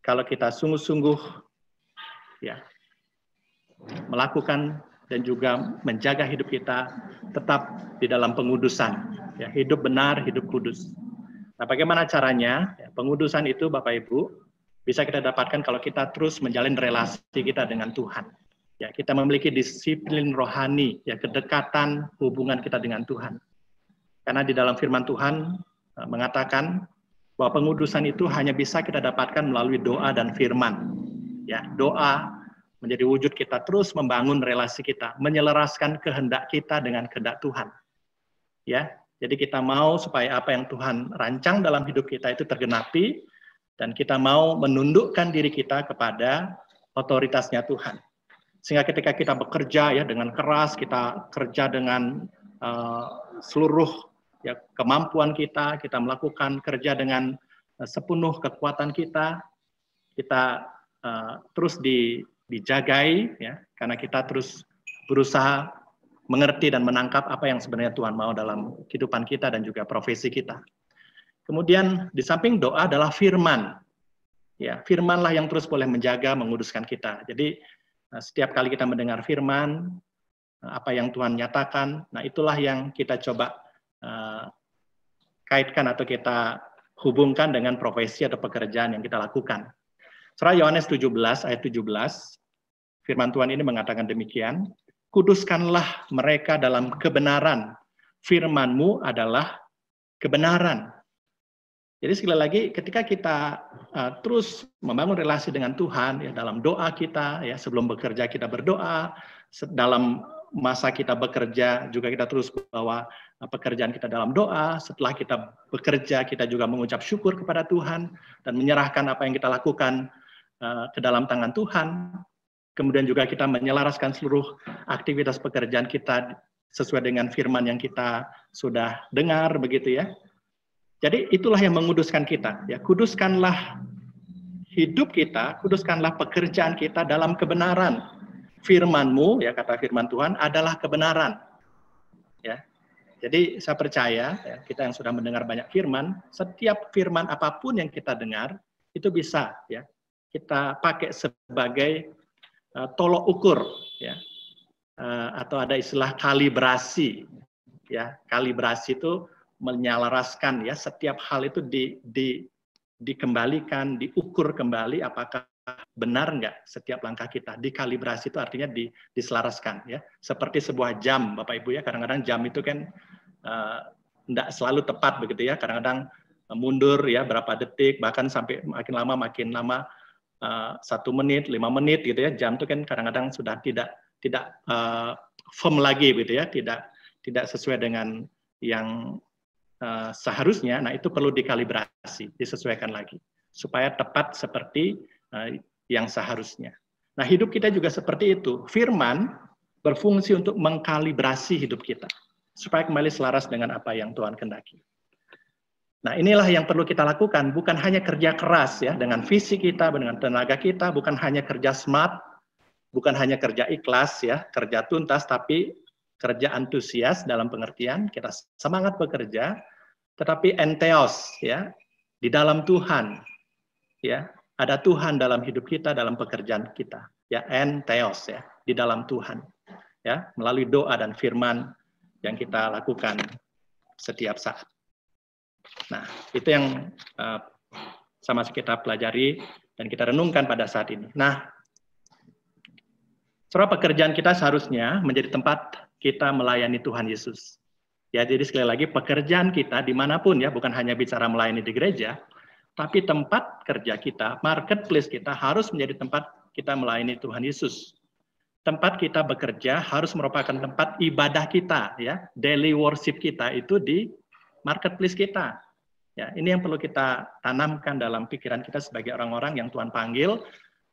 kalau kita sungguh-sungguh, ya, melakukan dan juga menjaga hidup kita tetap di dalam pengudusan, ya, hidup benar, hidup kudus. Nah, bagaimana caranya? Ya, pengudusan itu, Bapak Ibu, bisa kita dapatkan kalau kita terus menjalin relasi kita dengan Tuhan. Ya, kita memiliki disiplin rohani, ya, kedekatan hubungan kita dengan Tuhan. Karena di dalam firman Tuhan mengatakan bahwa pengudusan itu hanya bisa kita dapatkan melalui doa dan firman. Ya, doa menjadi wujud kita terus membangun relasi kita, menyelaraskan kehendak kita dengan kehendak Tuhan. Ya, jadi kita mau supaya apa yang Tuhan rancang dalam hidup kita itu tergenapi, dan kita mau menundukkan diri kita kepada otoritasnya Tuhan. Sehingga ketika kita bekerja ya dengan keras, kita kerja dengan seluruh ya kemampuan kita melakukan kerja dengan sepenuh kekuatan kita terus dijagai ya, karena kita terus berusaha mengerti dan menangkap apa yang sebenarnya Tuhan mau dalam kehidupan kita dan juga profesi kita. Kemudian di samping doa adalah firman. Ya, firmanlah yang terus boleh menjaga, menguduskan kita. Jadi setiap kali kita mendengar firman, apa yang Tuhan nyatakan, nah itulah yang kita coba kaitkan atau kita hubungkan dengan profesi atau pekerjaan yang kita lakukan. Surah Yohanes 17 ayat 17, firman Tuhan ini mengatakan demikian, kuduskanlah mereka dalam kebenaran, firman-Mu adalah kebenaran. Jadi sekali lagi ketika kita terus membangun relasi dengan Tuhan ya dalam doa kita ya sebelum bekerja kita berdoa, dalam masa kita bekerja juga kita terus bawa pekerjaan kita dalam doa, setelah kita bekerja kita juga mengucap syukur kepada Tuhan dan menyerahkan apa yang kita lakukan ke dalam tangan Tuhan. Kemudian juga kita menyelaraskan seluruh aktivitas pekerjaan kita sesuai dengan firman yang kita sudah dengar begitu ya. Jadi itulah yang menguduskan kita. Ya, kuduskanlah hidup kita, kuduskanlah pekerjaan kita dalam kebenaran. Firman-Mu, ya kata firman Tuhan, adalah kebenaran. Ya, jadi saya percaya, ya, kita yang sudah mendengar banyak firman, setiap firman apapun yang kita dengar itu bisa, ya, kita pakai sebagai tolok ukur, ya, atau ada istilah kalibrasi. Ya, kalibrasi itu menyelaraskan ya setiap hal itu dikembalikan, diukur kembali apakah benar enggak setiap langkah kita. Dikalibrasi itu artinya diselaraskan ya. Seperti sebuah jam Bapak Ibu ya, kadang-kadang jam itu kan enggak selalu tepat begitu ya. Kadang-kadang mundur ya berapa detik, bahkan sampai makin lama 1 menit, 5 menit gitu ya. Jam itu kan kadang-kadang sudah tidak firm lagi gitu ya, tidak sesuai dengan yang seharusnya. Nah itu perlu dikalibrasi, disesuaikan lagi supaya tepat seperti yang seharusnya. Nah hidup kita juga seperti itu. Firman berfungsi untuk mengkalibrasi hidup kita supaya kembali selaras dengan apa yang Tuhan kehendaki. Nah inilah yang perlu kita lakukan, bukan hanya kerja keras ya dengan fisik kita, dengan tenaga kita, bukan hanya kerja smart, bukan hanya kerja ikhlas ya, kerja tuntas, tapi kerja antusias dalam pengertian kita semangat bekerja, tetapi entheos ya di dalam Tuhan ya, ada Tuhan dalam hidup kita, dalam pekerjaan kita ya, entheos ya di dalam Tuhan ya, melalui doa dan firman yang kita lakukan setiap saat. Nah itu yang sama kita pelajari dan kita renungkan pada saat ini. Nah soal pekerjaan kita seharusnya menjadi tempat kita melayani Tuhan Yesus. Ya, jadi sekali lagi pekerjaan kita dimanapun ya, bukan hanya bicara melayani di gereja, tapi tempat kerja kita, marketplace kita harus menjadi tempat kita melayani Tuhan Yesus. Tempat kita bekerja harus merupakan tempat ibadah kita, ya, daily worship kita itu di marketplace kita. Ya, ini yang perlu kita tanamkan dalam pikiran kita sebagai orang-orang yang Tuhan panggil.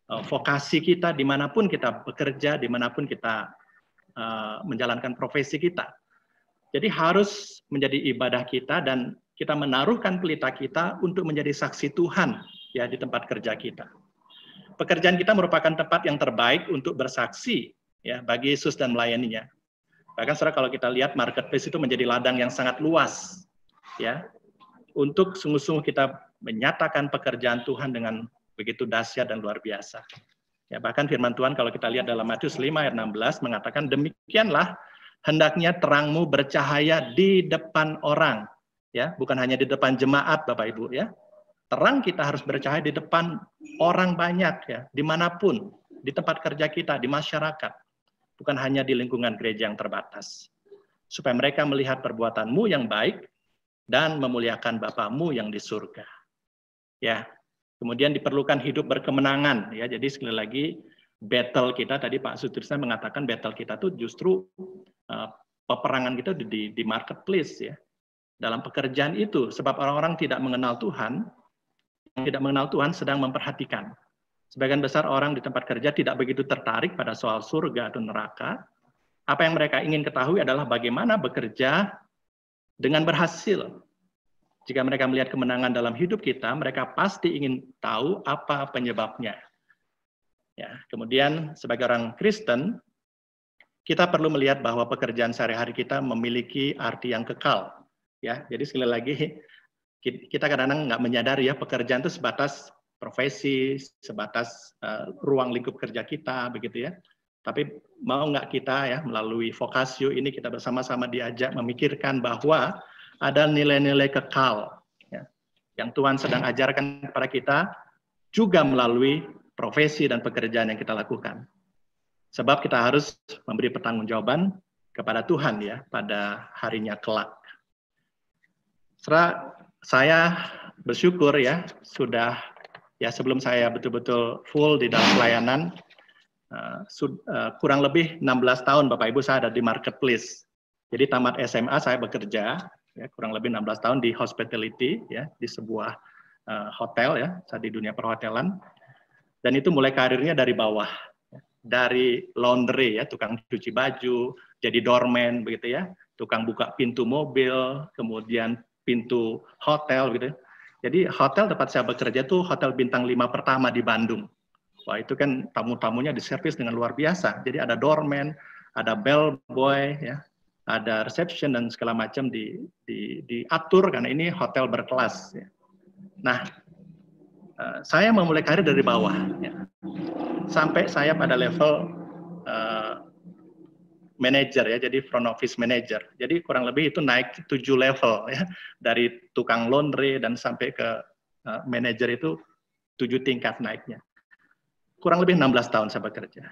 Vokasi kita dimanapun kita bekerja, dimanapun kita menjalankan profesi kita. Jadi harus menjadi ibadah kita dan kita menaruhkan pelita kita untuk menjadi saksi Tuhan ya di tempat kerja kita. Pekerjaan kita merupakan tempat yang terbaik untuk bersaksi ya bagi Yesus dan melayaninya. Bahkan saudara kalau kita lihat marketplace itu menjadi ladang yang sangat luas ya untuk sungguh-sungguh kita menyatakan pekerjaan Tuhan dengan begitu dahsyat dan luar biasa. Ya, bahkan firman Tuhan kalau kita lihat dalam Matius 5 ayat 16 mengatakan demikianlah hendaknya terangmu bercahaya di depan orang, ya, bukan hanya di depan jemaat Bapak Ibu ya. Terang kita harus bercahaya di depan orang banyak ya, dimanapun, di tempat kerja kita, di masyarakat, bukan hanya di lingkungan gereja yang terbatas. Supaya mereka melihat perbuatanmu yang baik dan memuliakan Bapamu yang di surga. Ya, kemudian diperlukan hidup berkemenangan ya. Jadi sekali lagi battle kita tadi Pak Sutrisna mengatakan battle kita tuh justru peperangan kita di marketplace ya. Dalam pekerjaan itu, sebab orang-orang tidak mengenal Tuhan, yang tidak mengenal Tuhan sedang memperhatikan. Sebagian besar orang di tempat kerja tidak begitu tertarik pada soal surga atau neraka. Apa yang mereka ingin ketahui adalah bagaimana bekerja dengan berhasil. Jika mereka melihat kemenangan dalam hidup kita, mereka pasti ingin tahu apa penyebabnya. Ya, kemudian sebagai orang Kristen, kita perlu melihat bahwa pekerjaan sehari-hari kita memiliki arti yang kekal. Ya, jadi sekali lagi kita kadang-kadang nggak menyadari ya pekerjaan itu sebatas profesi, sebatas ruang lingkup kerja kita, begitu ya. Tapi mau nggak kita ya melalui Vokasio ini kita bersama-sama diajak memikirkan bahwa ada nilai-nilai kekal ya, yang Tuhan sedang ajarkan kepada kita juga melalui profesi dan pekerjaan yang kita lakukan. Sebab kita harus memberi pertanggungjawaban kepada Tuhan ya pada harinya kelak. Saya bersyukur ya sudah ya sebelum saya betul-betul full di dalam pelayanan kurang lebih 16 tahun Bapak Ibu saya ada di marketplace. Jadi tamat SMA saya bekerja ya kurang lebih 16 tahun di hospitality ya di sebuah hotel ya saya di dunia perhotelan dan itu mulai karirnya dari bawah ya. Dari laundry ya tukang cuci baju jadi doorman begitu ya tukang buka pintu mobil kemudian pintu hotel gitu. Jadi hotel tempat saya bekerja tuh hotel bintang 5 pertama di Bandung. Wah itu kan tamu-tamunya diservis dengan luar biasa. Jadi ada doorman, ada bellboy, ya, ada reception dan segala macam diatur karena ini hotel berkelas. Ya. Nah, saya memulai karir dari bawah, ya. Sampai saya pada level manager ya, jadi front office manager. Jadi kurang lebih itu naik 7 level ya, dari tukang laundry dan sampai ke manager itu 7 tingkat naiknya. Kurang lebih 16 tahun saya bekerja.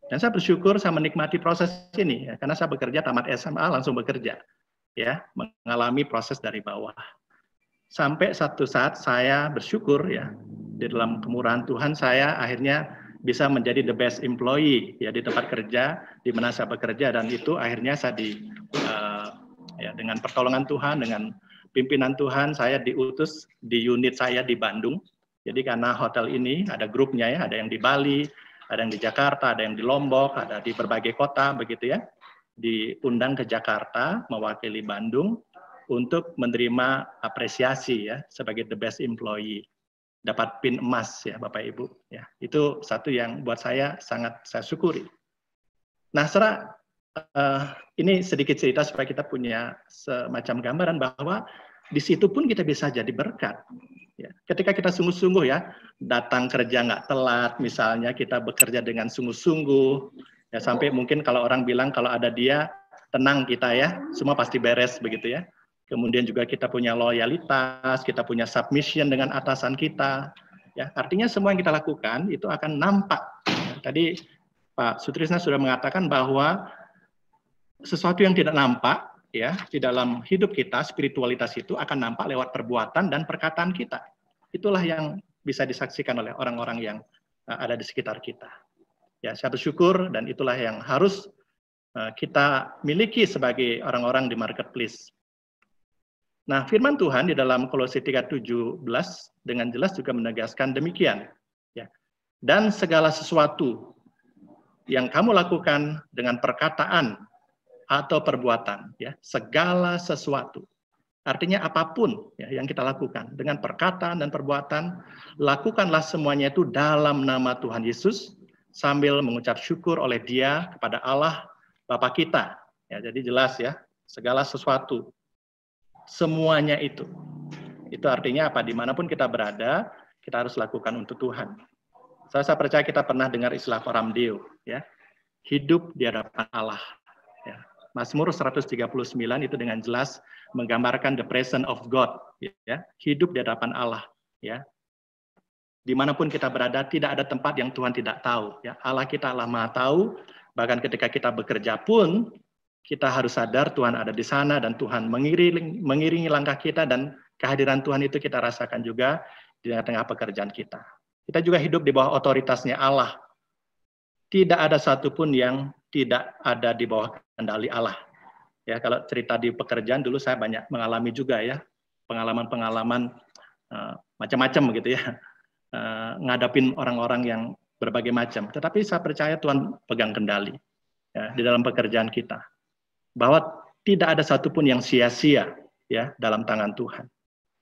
Dan saya bersyukur saya menikmati proses ini ya, karena saya bekerja tamat SMA langsung bekerja ya, mengalami proses dari bawah. Sampai satu saat saya bersyukur ya, di dalam kemurahan Tuhan saya akhirnya bisa menjadi the best employee ya di tempat kerja di mana saya bekerja dan itu akhirnya saya ya dengan pertolongan Tuhan dengan pimpinan Tuhan saya diutus di unit saya di Bandung. Jadi karena hotel ini ada grupnya ya, ada yang di Bali, ada yang di Jakarta, ada yang di Lombok, ada di berbagai kota begitu ya. Diundang ke Jakarta mewakili Bandung untuk menerima apresiasi ya sebagai the best employee. Dapat pin emas ya Bapak Ibu ya. Itu satu yang buat saya sangat saya syukuri. Nah, Saudara, ini sedikit cerita supaya kita punya semacam gambaran bahwa di situ pun kita bisa jadi berkat. Ya. Ketika kita sungguh-sungguh ya, datang kerja nggak telat, misalnya kita bekerja dengan sungguh-sungguh, ya sampai mungkin kalau orang bilang kalau ada dia, tenang kita ya, semua pasti beres begitu ya. Kemudian juga kita punya loyalitas, kita punya submission dengan atasan kita. Ya, artinya semua yang kita lakukan itu akan nampak. Tadi Pak Sutrisna sudah mengatakan bahwa sesuatu yang tidak nampak ya di dalam hidup kita, spiritualitas itu akan nampak lewat perbuatan dan perkataan kita. Itulah yang bisa disaksikan oleh orang-orang yang ada di sekitar kita. Ya, saya bersyukur dan itulah yang harus kita miliki sebagai orang-orang di marketplace. Nah, firman Tuhan di dalam Kolose 3:17 dengan jelas juga menegaskan demikian. Ya. Dan segala sesuatu yang kamu lakukan dengan perkataan atau perbuatan, ya, segala sesuatu. Artinya apapun ya, yang kita lakukan dengan perkataan dan perbuatan, lakukanlah semuanya itu dalam nama Tuhan Yesus sambil mengucap syukur oleh Dia kepada Allah Bapa kita. Ya, jadi jelas ya, segala sesuatu. Semuanya itu artinya apa? Dimanapun kita berada, kita harus lakukan untuk Tuhan. Saya percaya kita pernah dengar istilah coram Deo, ya, hidup di hadapan Allah. Ya. Mazmur 139 itu dengan jelas menggambarkan the presence of God, ya, hidup di hadapan Allah. ya. Dimanapun kita berada, tidak ada tempat yang Tuhan tidak tahu. Ya, Allah kita Allah Maha tahu. Bahkan ketika kita bekerja pun, kita harus sadar Tuhan ada di sana dan Tuhan mengiringi langkah kita, dan kehadiran Tuhan itu kita rasakan juga di tengah-tengah pekerjaan kita. Kita juga hidup di bawah otoritasnya Allah. Tidak ada satupun yang tidak ada di bawah kendali Allah. Ya, kalau cerita di pekerjaan dulu saya banyak mengalami juga ya, pengalaman-pengalaman macam-macam gitu ya. Ngadapin orang-orang yang berbagai macam. Tetapi saya percaya Tuhan pegang kendali ya, di dalam pekerjaan kita. Bahwa tidak ada satupun yang sia-sia ya dalam tangan Tuhan.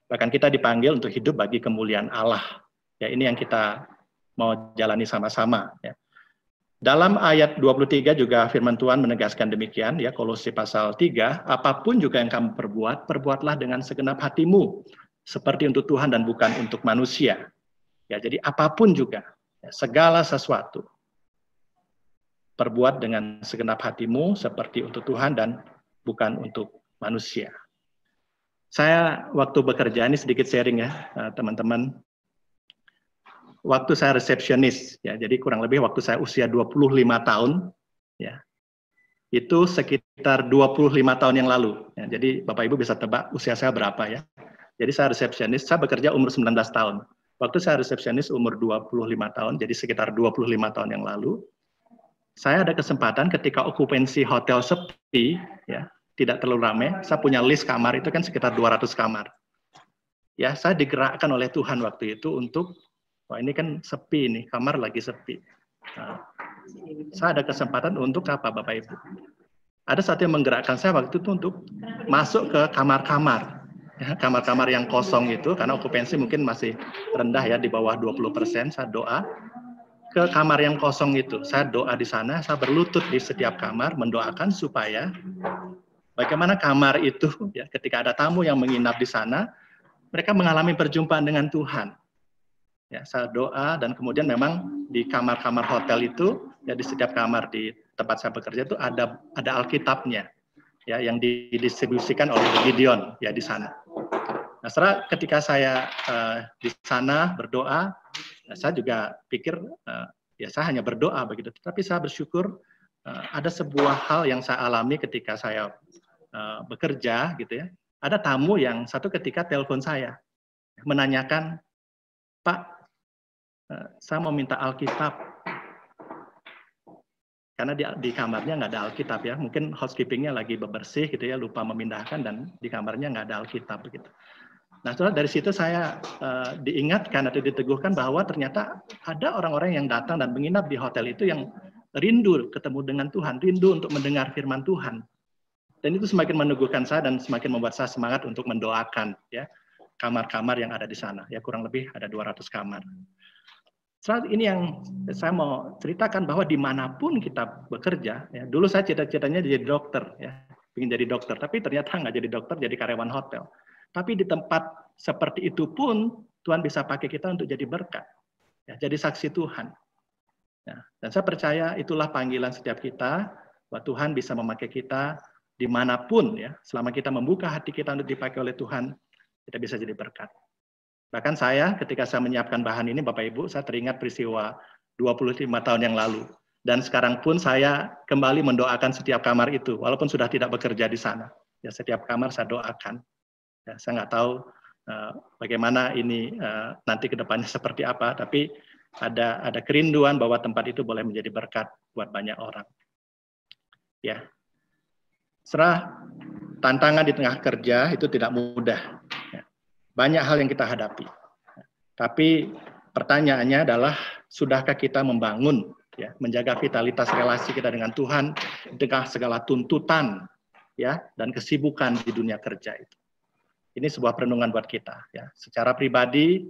Bahkan kita dipanggil untuk hidup bagi kemuliaan Allah. Ya, ini yang kita mau jalani sama-sama ya. Dalam ayat 23 juga firman Tuhan menegaskan demikian ya, Kolose pasal 3, apapun juga yang kamu perbuat, perbuatlah dengan segenap hatimu seperti untuk Tuhan dan bukan untuk manusia. Ya, jadi apapun juga, ya, segala sesuatu, perbuat dengan segenap hatimu seperti untuk Tuhan dan bukan untuk manusia. Saya waktu bekerja, ini sedikit sharing ya, teman-teman. Waktu saya resepsionis, ya, jadi kurang lebih waktu saya usia 25 tahun, ya, itu sekitar 25 tahun yang lalu. Ya, jadi Bapak Ibu bisa tebak usia saya berapa ya. Jadi saya resepsionis, saya bekerja umur 19 tahun. Waktu saya resepsionis umur 25 tahun, jadi sekitar 25 tahun yang lalu, saya ada kesempatan ketika okupansi hotel sepi, ya, tidak terlalu ramai, saya punya list kamar itu kan sekitar 200 kamar. Ya, saya digerakkan oleh Tuhan waktu itu untuk, wah ini kan sepi nih, kamar lagi sepi. Nah, saya ada kesempatan untuk apa Bapak Ibu? Ada satu yang menggerakkan saya waktu itu untuk masuk ke kamar-kamar. Ya, kamar-kamar yang kosong itu, karena okupansi mungkin masih rendah ya, di bawah 20%, saya doa ke kamar yang kosong itu. Saya doa di sana, saya berlutut di setiap kamar, mendoakan supaya bagaimana kamar itu, ya, ketika ada tamu yang menginap di sana, mereka mengalami perjumpaan dengan Tuhan. Ya, saya doa, dan kemudian memang di kamar-kamar hotel itu, ya, di setiap kamar di tempat saya bekerja itu ada Alkitabnya. Ya, yang didistribusikan oleh Gideon ya di sana. Nah, setelah ketika saya di sana berdoa, saya juga pikir ya saya hanya berdoa begitu. Tapi saya bersyukur ada sebuah hal yang saya alami ketika saya bekerja gitu ya. Ada tamu yang satu ketika telepon saya menanyakan, Pak, saya mau minta Alkitab. Karena di kamarnya nggak ada Alkitab ya, mungkin housekeepingnya lagi bebersih gitu ya, lupa memindahkan dan di kamarnya nggak ada Alkitab begitu. Nah, setelah dari situ saya diingatkan atau diteguhkan bahwa ternyata ada orang-orang yang datang dan menginap di hotel itu yang rindu ketemu dengan Tuhan, rindu untuk mendengar firman Tuhan. Dan itu semakin meneguhkan saya dan semakin membuat saya semangat untuk mendoakan ya kamar-kamar yang ada di sana. Ya kurang lebih ada 200 kamar. Saat ini yang saya mau ceritakan bahwa dimanapun kita bekerja, ya, dulu saya cita-citanya jadi dokter, ya, ingin jadi dokter, tapi ternyata nggak jadi dokter, jadi karyawan hotel. Tapi di tempat seperti itu pun Tuhan bisa pakai kita untuk jadi berkat, ya, jadi saksi Tuhan. Ya, dan saya percaya itulah panggilan setiap kita, bahwa Tuhan bisa memakai kita dimanapun, ya, selama kita membuka hati kita untuk dipakai oleh Tuhan, kita bisa jadi berkat. Bahkan saya ketika saya menyiapkan bahan ini Bapak Ibu, saya teringat peristiwa 25 tahun yang lalu. Dan sekarang pun saya kembali mendoakan setiap kamar itu, walaupun sudah tidak bekerja di sana. Ya, setiap kamar saya doakan. Ya, saya nggak tahu bagaimana ini nanti ke depannya seperti apa, tapi ada kerinduan bahwa tempat itu boleh menjadi berkat buat banyak orang. Ya, serah tantangan di tengah kerja itu tidak mudah. Ya. Banyak hal yang kita hadapi. Tapi pertanyaannya adalah, sudahkah kita membangun, ya, menjaga vitalitas relasi kita dengan Tuhan dengan segala tuntutan, ya, dan kesibukan di dunia kerja itu. Ini sebuah perenungan buat kita. Ya. Secara pribadi,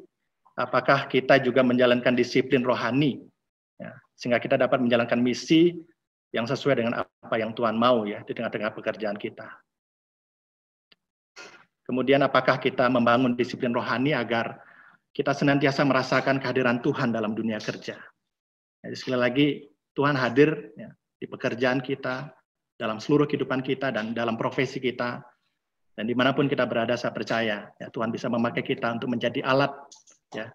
apakah kita juga menjalankan disiplin rohani, ya, sehingga kita dapat menjalankan misi yang sesuai dengan apa yang Tuhan mau ya di tengah-tengah pekerjaan kita. Kemudian apakah kita membangun disiplin rohani agar kita senantiasa merasakan kehadiran Tuhan dalam dunia kerja. Jadi sekali lagi, Tuhan hadir ya, di pekerjaan kita, dalam seluruh kehidupan kita, dan dalam profesi kita. Dan dimanapun kita berada, saya percaya ya, Tuhan bisa memakai kita untuk menjadi alat ya,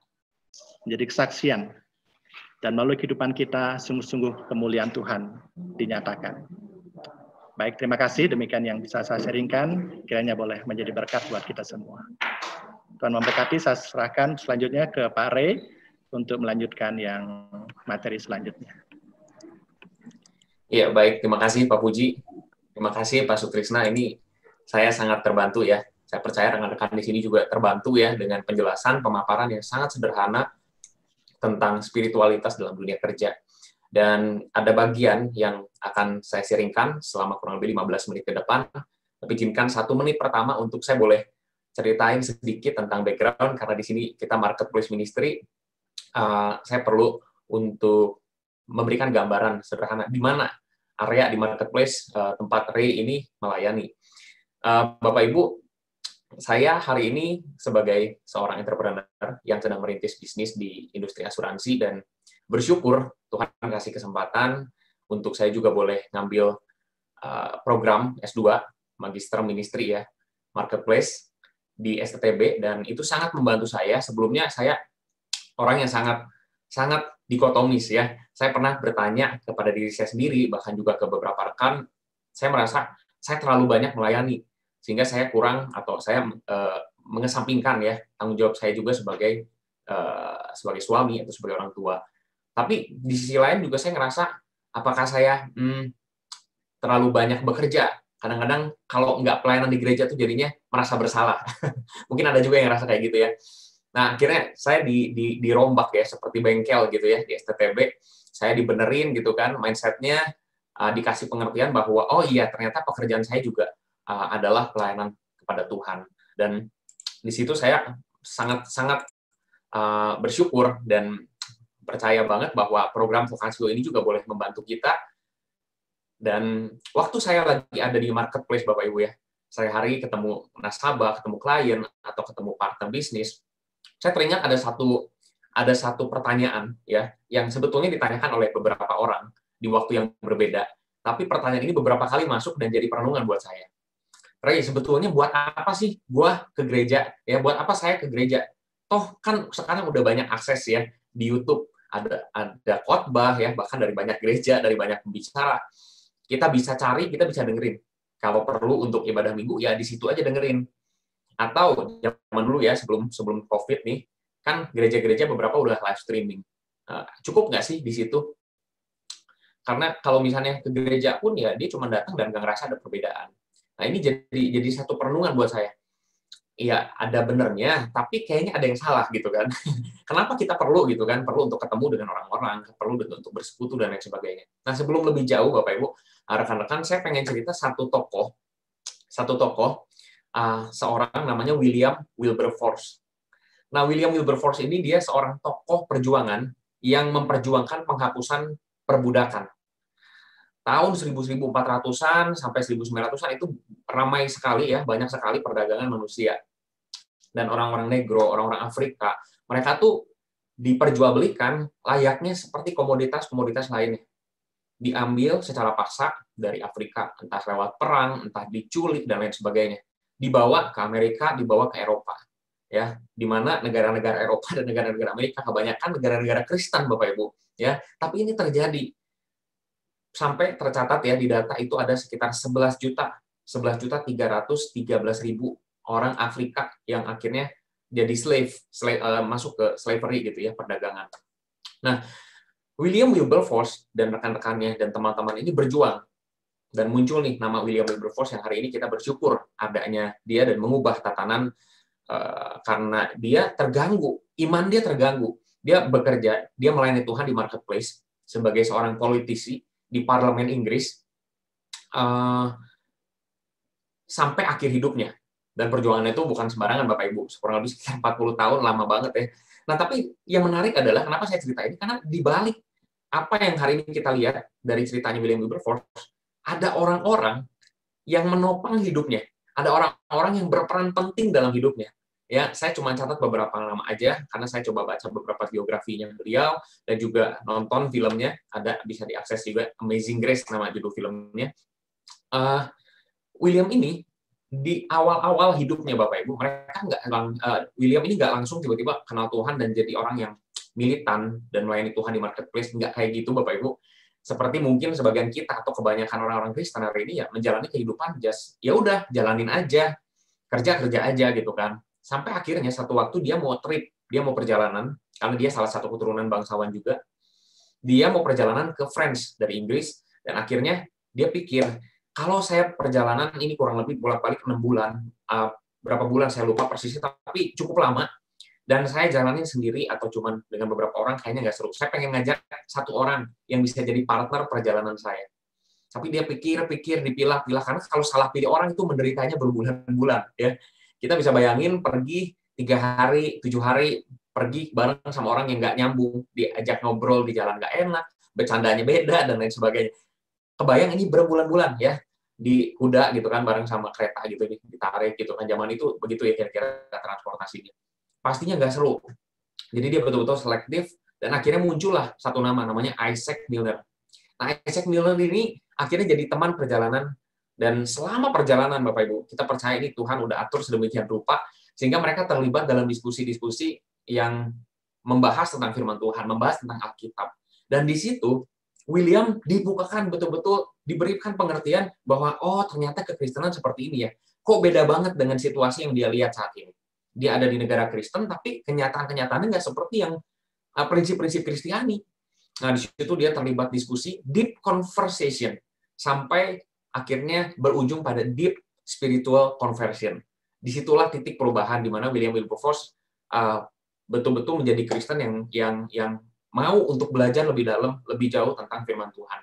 menjadi kesaksian, dan melalui kehidupan kita sungguh-sungguh kemuliaan Tuhan dinyatakan. Baik, terima kasih. Demikian yang bisa saya sharingkan. Kiranya boleh menjadi berkat buat kita semua. Tuhan memberkati. Saya serahkan selanjutnya ke Pak Ray untuk melanjutkan yang materi selanjutnya. Iya, baik. Terima kasih Pak Puji. Terima kasih Pak Sutrisna. Ini saya sangat terbantu ya. Saya percaya rekan-rekan di sini juga terbantu ya dengan penjelasan, pemaparan yang sangat sederhana tentang spiritualitas dalam dunia kerja. Dan ada bagian yang akan saya sharingkan selama kurang lebih 15 menit ke depan. Tapi izinkan 1 menit pertama untuk saya boleh ceritain sedikit tentang background, karena di sini kita marketplace ministry. Saya perlu untuk memberikan gambaran sederhana di mana area di marketplace tempat Ray ini melayani. Bapak Ibu, saya hari ini sebagai seorang entrepreneur yang sedang merintis bisnis di industri asuransi, dan bersyukur Tuhan kasih kesempatan untuk saya juga boleh ngambil program S2 Magister Ministry ya, Marketplace di STTB, dan itu sangat membantu saya. Sebelumnya saya orang yang sangat dikotomis ya. Saya pernah bertanya kepada diri saya sendiri, bahkan juga ke beberapa rekan, saya merasa saya terlalu banyak melayani, sehingga saya kurang, atau saya mengesampingkan ya tanggung jawab saya juga sebagai suami atau sebagai orang tua. Tapi di sisi lain juga saya ngerasa, apakah saya terlalu banyak bekerja? Kadang-kadang kalau nggak pelayanan di gereja tuh jadinya merasa bersalah. Mungkin ada juga yang ngerasa kayak gitu ya. Nah, akhirnya saya dirombak ya, seperti bengkel gitu ya, di STTB. Saya dibenerin gitu kan, mindset-nya dikasih pengertian bahwa, oh iya, ternyata pekerjaan saya juga adalah pelayanan kepada Tuhan. Dan di situ saya sangat bersyukur dan percaya banget bahwa program Vokasio ini juga boleh membantu kita. Dan waktu saya lagi ada di marketplace, Bapak Ibu ya, sehari-hari ketemu nasabah, ketemu klien, atau ketemu partner bisnis, saya teringat ada satu pertanyaan ya yang sebetulnya ditanyakan oleh beberapa orang di waktu yang berbeda. Tapi pertanyaan ini beberapa kali masuk dan jadi perenungan buat saya. Ray, sebetulnya buat apa sih gua ke gereja? Ya, buat apa saya ke gereja? Toh kan sekarang udah banyak akses ya di YouTube. Ada khotbah ya, bahkan dari banyak gereja, dari banyak pembicara. Kita bisa cari, kita bisa dengerin. Kalau perlu untuk ibadah minggu, ya di situ aja dengerin. Atau zaman dulu ya, sebelum COVID nih, kan gereja-gereja beberapa udah live streaming. Cukup nggak sih di situ? Karena kalau misalnya ke gereja pun ya dia cuma datang dan nggak ngerasa ada perbedaan. Nah ini jadi satu perenungan buat saya. Iya, ada benernya, tapi kayaknya ada yang salah gitu kan. Kenapa kita perlu gitu kan? Perlu untuk ketemu dengan orang-orang, perlu untuk bersekutu dan lain sebagainya. Nah, sebelum lebih jauh, Bapak Ibu, rekan-rekan, saya pengen cerita satu tokoh, seorang namanya William Wilberforce. Nah, William Wilberforce ini dia seorang tokoh perjuangan yang memperjuangkan penghapusan perbudakan. Tahun 1400-an sampai 1900-an itu ramai sekali ya, banyak sekali perdagangan manusia. Dan orang-orang negro, orang-orang Afrika, mereka tuh diperjualbelikan layaknya seperti komoditas-komoditas lainnya. Diambil secara paksa dari Afrika, entah lewat perang, entah diculik dan lain sebagainya. Dibawa ke Amerika, dibawa ke Eropa. Ya, di mana negara-negara Eropa dan negara-negara Amerika kebanyakan negara-negara Kristen, Bapak Ibu, ya. Tapi ini terjadi. Sampai tercatat ya di data itu ada sekitar 11.313.000 orang Afrika yang akhirnya jadi masuk ke slavery gitu ya, perdagangan. Nah, William Wilberforce dan rekan-rekannya dan teman-teman ini berjuang, dan muncul nih nama William Wilberforce yang hari ini kita bersyukur adanya dia dan mengubah tatanan karena dia terganggu, iman dia terganggu. Dia bekerja, dia melayani Tuhan di marketplace sebagai seorang politisi di parlemen Inggris sampai akhir hidupnya. Dan perjuangannya itu bukan sembarangan, Bapak Ibu. Kurang lebih sekitar 40 tahun, lama banget ya. Nah, tapi yang menarik adalah kenapa saya cerita ini, karena di balik apa yang hari ini kita lihat dari ceritanya William Wilberforce, ada orang-orang yang menopang hidupnya. Ada orang-orang yang berperan penting dalam hidupnya. Ya, saya cuma catat beberapa nama aja karena saya coba baca beberapa biografinya beliau dan juga nonton filmnya, ada bisa diakses juga, Amazing Grace nama judul filmnya. William ini di awal-awal hidupnya Bapak Ibu, mereka William ini nggak langsung tiba-tiba kenal Tuhan dan jadi orang yang militan dan melayani Tuhan di marketplace, nggak kayak gitu Bapak Ibu. Seperti mungkin sebagian kita atau kebanyakan orang-orang Kristen hari ini ya menjalani kehidupan just ya udah jalanin aja, kerja aja gitu kan. Sampai akhirnya satu waktu dia mau trip, dia mau perjalanan karena dia salah satu keturunan bangsawan juga. Dia mau perjalanan ke France dari Inggris dan akhirnya dia pikir kalau saya perjalanan ini kurang lebih bolak-balik 6 bulan, berapa bulan saya lupa persisnya, tapi cukup lama, dan saya jalanin sendiri atau cuman dengan beberapa orang, kayaknya nggak seru. Saya pengen ngajak satu orang yang bisa jadi partner perjalanan saya. Tapi dia pikir-pikir, dipilah-pilah, karena kalau salah pilih orang itu menderitanya berbulan-bulan. Ya. Kita bisa bayangin pergi 3 hari, 7 hari, pergi bareng sama orang yang nggak nyambung, diajak ngobrol di jalan nggak enak, bercandanya beda, dan lain sebagainya. Kebayang ini berbulan-bulan ya di kuda gitu kan bareng sama kereta gitu ditarik gitu kan, zaman itu begitu ya kira-kira transportasinya, pastinya nggak seru. Jadi dia betul-betul selektif dan akhirnya muncullah satu namanya Isaac Miller. Nah, Isaac Miller ini akhirnya jadi teman perjalanan, dan selama perjalanan Bapak Ibu kita percaya ini Tuhan udah atur sedemikian rupa sehingga mereka terlibat dalam diskusi-diskusi yang membahas tentang firman Tuhan, membahas tentang Alkitab, dan di situ William dibukakan betul-betul, diberikan pengertian bahwa oh ternyata kekristenan seperti ini ya. Kok beda banget dengan situasi yang dia lihat saat ini. Dia ada di negara Kristen, tapi kenyataan-kenyataannya nggak seperti yang prinsip-prinsip Kristiani. Nah, di situ dia terlibat diskusi, deep conversation, sampai akhirnya berujung pada deep spiritual conversion. Disitulah titik perubahan di mana William Wilberforce betul-betul menjadi Kristen yang mau untuk belajar lebih dalam, lebih jauh tentang firman Tuhan.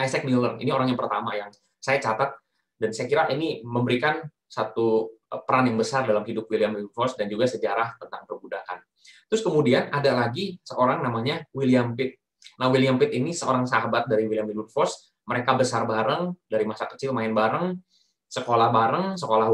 Isaac Miller, ini orang yang pertama yang saya catat, dan saya kira ini memberikan satu peran yang besar dalam hidup William Wilberforce dan juga sejarah tentang perbudakan. Terus kemudian ada lagi seorang namanya William Pitt. Nah, William Pitt ini seorang sahabat dari William Wilberforce. Mereka besar bareng, dari masa kecil main bareng, sekolah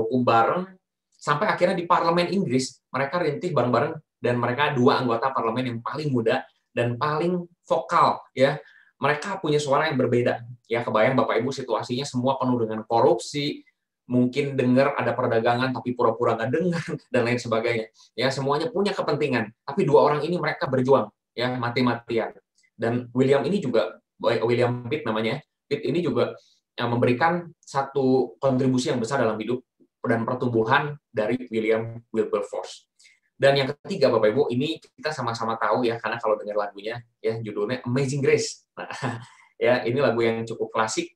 hukum bareng, sampai akhirnya di parlemen Inggris, mereka rintih bareng-bareng, dan mereka 2 anggota parlemen yang paling muda dan paling vokal ya. Mereka punya suara yang berbeda ya. Kebayang Bapak Ibu situasinya semua penuh dengan korupsi, mungkin dengar ada perdagangan tapi pura-pura nggak dengar dan lain sebagainya ya. Semuanya punya kepentingan, tapi 2 orang ini mereka berjuang ya mati-matian. Dan William ini juga, William Pitt namanya, Pitt ini juga memberikan satu kontribusi yang besar dalam hidup dan pertumbuhan dari William Wilberforce. Dan yang ketiga Bapak Ibu, ini kita sama-sama tahu ya, karena kalau dengar lagunya ya judulnya Amazing Grace. Nah, ya ini lagu yang cukup klasik.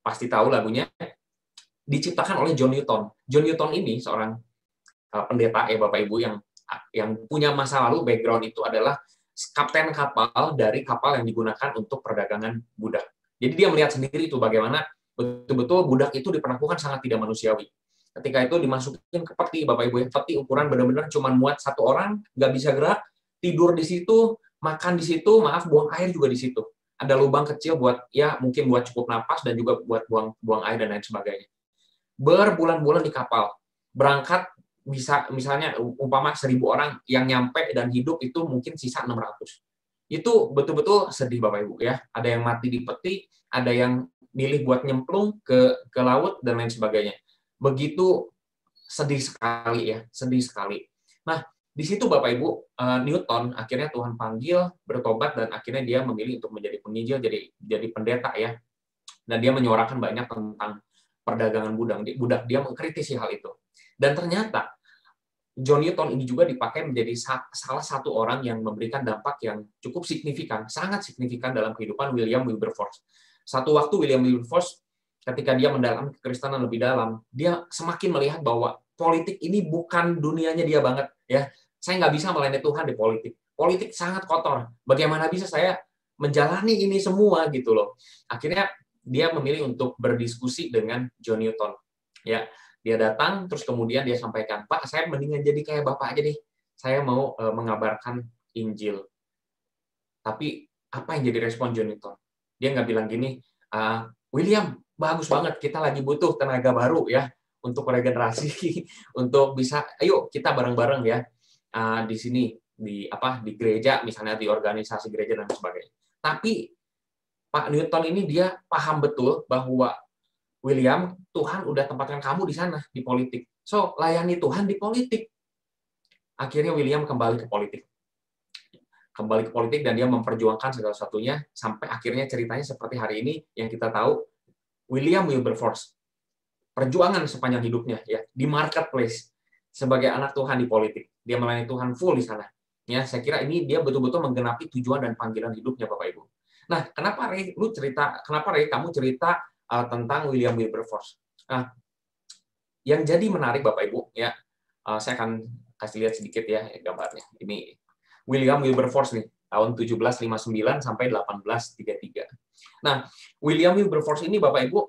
Pasti tahu lagunya. Diciptakan oleh John Newton. John Newton ini seorang pendeta ya Bapak Ibu yang punya masa lalu, background itu adalah kapten kapal dari kapal yang digunakan untuk perdagangan budak. Jadi dia melihat sendiri itu bagaimana betul-betul budak itu diperlakukan sangat tidak manusiawi. Ketika itu dimasukin ke peti, Bapak Ibu ya, peti ukuran benar-benar cuma muat 1 orang, nggak bisa gerak, tidur di situ, makan di situ, buang air juga di situ. Ada lubang kecil buat ya mungkin buat cukup napas dan juga buat buang air dan lain sebagainya. Berbulan-bulan di kapal, berangkat bisa misalnya umpama 1.000 orang yang nyampe dan hidup itu mungkin sisa 600. Itu betul-betul sedih Bapak Ibu ya. Ada yang mati di peti, ada yang milih buat nyemplung ke laut dan lain sebagainya. Begitu sedih sekali ya, sedih sekali. Nah, di situ Bapak Ibu, Newton akhirnya Tuhan panggil bertobat dan akhirnya dia memilih untuk menjadi penginjil, jadi pendeta ya. Dan dia menyuarakan banyak tentang perdagangan budak. Dia mengkritisi hal itu. Dan ternyata John Newton ini juga dipakai menjadi salah satu orang yang memberikan dampak yang cukup signifikan, sangat signifikan dalam kehidupan William Wilberforce. Satu waktu William Wilberforce ketika dia mendalami kekristenan lebih dalam, dia semakin melihat bahwa politik ini bukan dunianya dia banget ya. Saya nggak bisa melayani Tuhan di politik. Politik sangat kotor. Bagaimana bisa saya menjalani ini semua gitu loh. Akhirnya dia memilih untuk berdiskusi dengan John Newton. Ya, dia datang terus kemudian dia sampaikan, "Pak, saya mendingan jadi kayak Bapak aja deh. Saya mau mengabarkan Injil." Tapi apa yang jadi respon John Newton? Dia nggak bilang gini, "William, bagus banget, kita lagi butuh tenaga baru ya untuk regenerasi, untuk bisa, ayo kita bareng-bareng ya di sini di gereja misalnya, di organisasi gereja dan sebagainya." Tapi Pak Newton ini dia paham betul bahwa William, Tuhan udah tempatkan kamu di sana, di politik. So, layani Tuhan di politik. Akhirnya William kembali ke politik. Kembali ke politik dan dia memperjuangkan segala-satunya sampai akhirnya ceritanya seperti hari ini yang kita tahu, William Wilberforce. Perjuangan sepanjang hidupnya ya di marketplace sebagai anak Tuhan di politik. Dia melayani Tuhan full di sana. Ya, saya kira ini dia betul-betul menggenapi tujuan dan panggilan hidupnya, Bapak Ibu. Nah, kenapa Ray kamu cerita tentang William Wilberforce? Nah, yang jadi menarik Bapak Ibu ya, saya akan kasih lihat sedikit ya gambarnya. Ini William Wilberforce nih, tahun 1759 sampai 1833. Nah, William Wilberforce ini Bapak Ibu,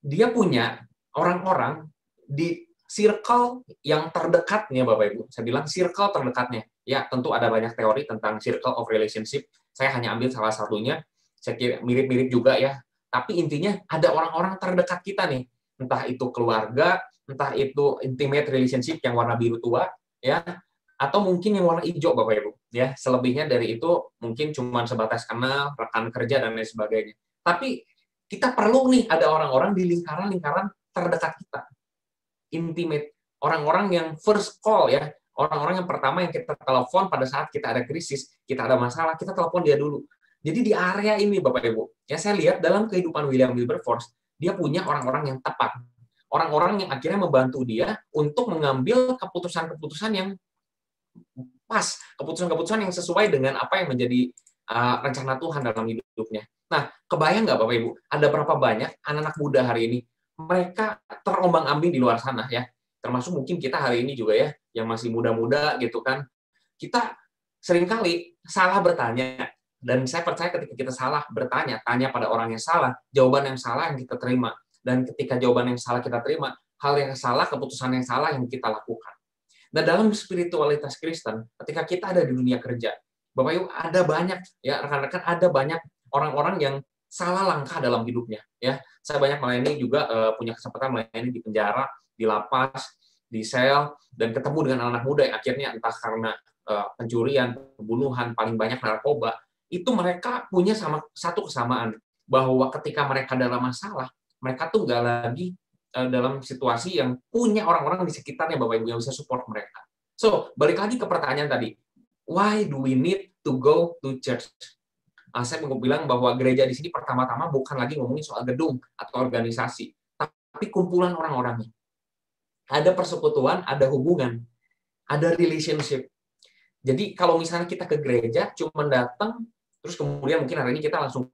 dia punya orang-orang di circle yang terdekatnya Bapak Ibu. Saya bilang circle terdekatnya. Ya, tentu ada banyak teori tentang circle of relationship. Saya hanya ambil salah satunya. Saya kira mirip-mirip juga ya. Tapi intinya ada orang-orang terdekat kita nih. Entah itu keluarga, entah itu intimate relationship yang warna biru tua, ya, atau mungkin yang warna hijau Bapak Ibu. Ya, selebihnya dari itu mungkin cuma sebatas kenal, rekan kerja dan lain sebagainya. Tapi kita perlu nih ada orang-orang di lingkaran-lingkaran terdekat kita. Intimate, orang-orang yang first call ya, orang-orang yang pertama yang kita telepon pada saat kita ada krisis, kita ada masalah, kita telepon dia dulu. Jadi di area ini Bapak Ibu, ya saya lihat dalam kehidupan William Wilberforce, dia punya orang-orang yang tepat. Orang-orang yang akhirnya membantu dia untuk mengambil keputusan-keputusan yang pas, keputusan-keputusan yang sesuai dengan apa yang menjadi rencana Tuhan dalam hidupnya. Nah, kebayang nggak Bapak Ibu, ada berapa banyak anak-anak muda hari ini, mereka terombang-ambing di luar sana ya, termasuk mungkin kita hari ini juga ya, yang masih muda-muda gitu kan, kita seringkali salah bertanya, dan saya percaya ketika kita salah bertanya, tanya pada orang yang salah, jawaban yang salah yang kita terima, dan ketika jawaban yang salah kita terima, hal yang salah, keputusan yang salah yang kita lakukan. Nah, dalam spiritualitas Kristen, ketika kita ada di dunia kerja, Bapak Ibu, ada banyak ya rekan-rekan, ada banyak orang-orang yang salah langkah dalam hidupnya ya. Saya banyak melayani juga, punya kesempatan melayani di penjara, di lapas, di sel, dan ketemu dengan anak muda yang akhirnya entah karena pencurian, pembunuhan, paling banyak narkoba, itu mereka punya satu kesamaan, bahwa ketika mereka dalam masalah, mereka tuh nggak lagi dalam situasi yang punya orang-orang di sekitarnya Bapak Ibu yang bisa support mereka. So, balik lagi ke pertanyaan tadi, why do we need to go to church? Saya mau bilang bahwa gereja di sini pertama-tama bukan lagi ngomongin soal gedung atau organisasi, tapi kumpulan orang-orangnya. Ada persekutuan, ada hubungan, ada relationship. Jadi kalau misalnya kita ke gereja cuma datang, terus kemudian mungkin hari ini kita langsung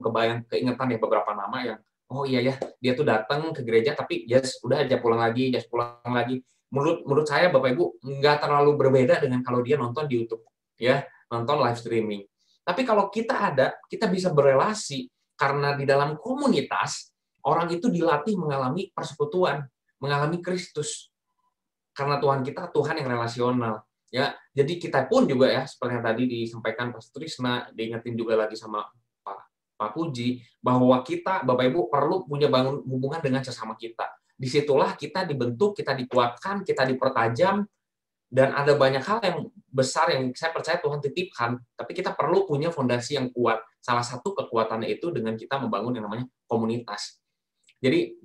keingetan ya beberapa nama yang, oh iya ya, dia tuh datang ke gereja tapi udah aja pulang lagi, pulang lagi. Menurut saya Bapak Ibu nggak terlalu berbeda dengan kalau dia nonton di YouTube, ya, nonton live streaming. Tapi kalau kita bisa berelasi karena di dalam komunitas orang itu dilatih mengalami persekutuan, mengalami Kristus. Karena Tuhan kita Tuhan yang relasional, ya. Jadi kita pun juga ya seperti yang tadi disampaikan Pak Trisna, diingetin juga lagi sama Pak Puji, bahwa kita Bapak Ibu perlu punya bangun hubungan dengan sesama kita. Disitulah kita dibentuk, kita dikuatkan, kita dipertajam, dan ada banyak hal yang besar yang saya percaya Tuhan titipkan, tapi kita perlu punya fondasi yang kuat. Salah satu kekuatannya itu dengan kita membangun yang namanya komunitas. Jadi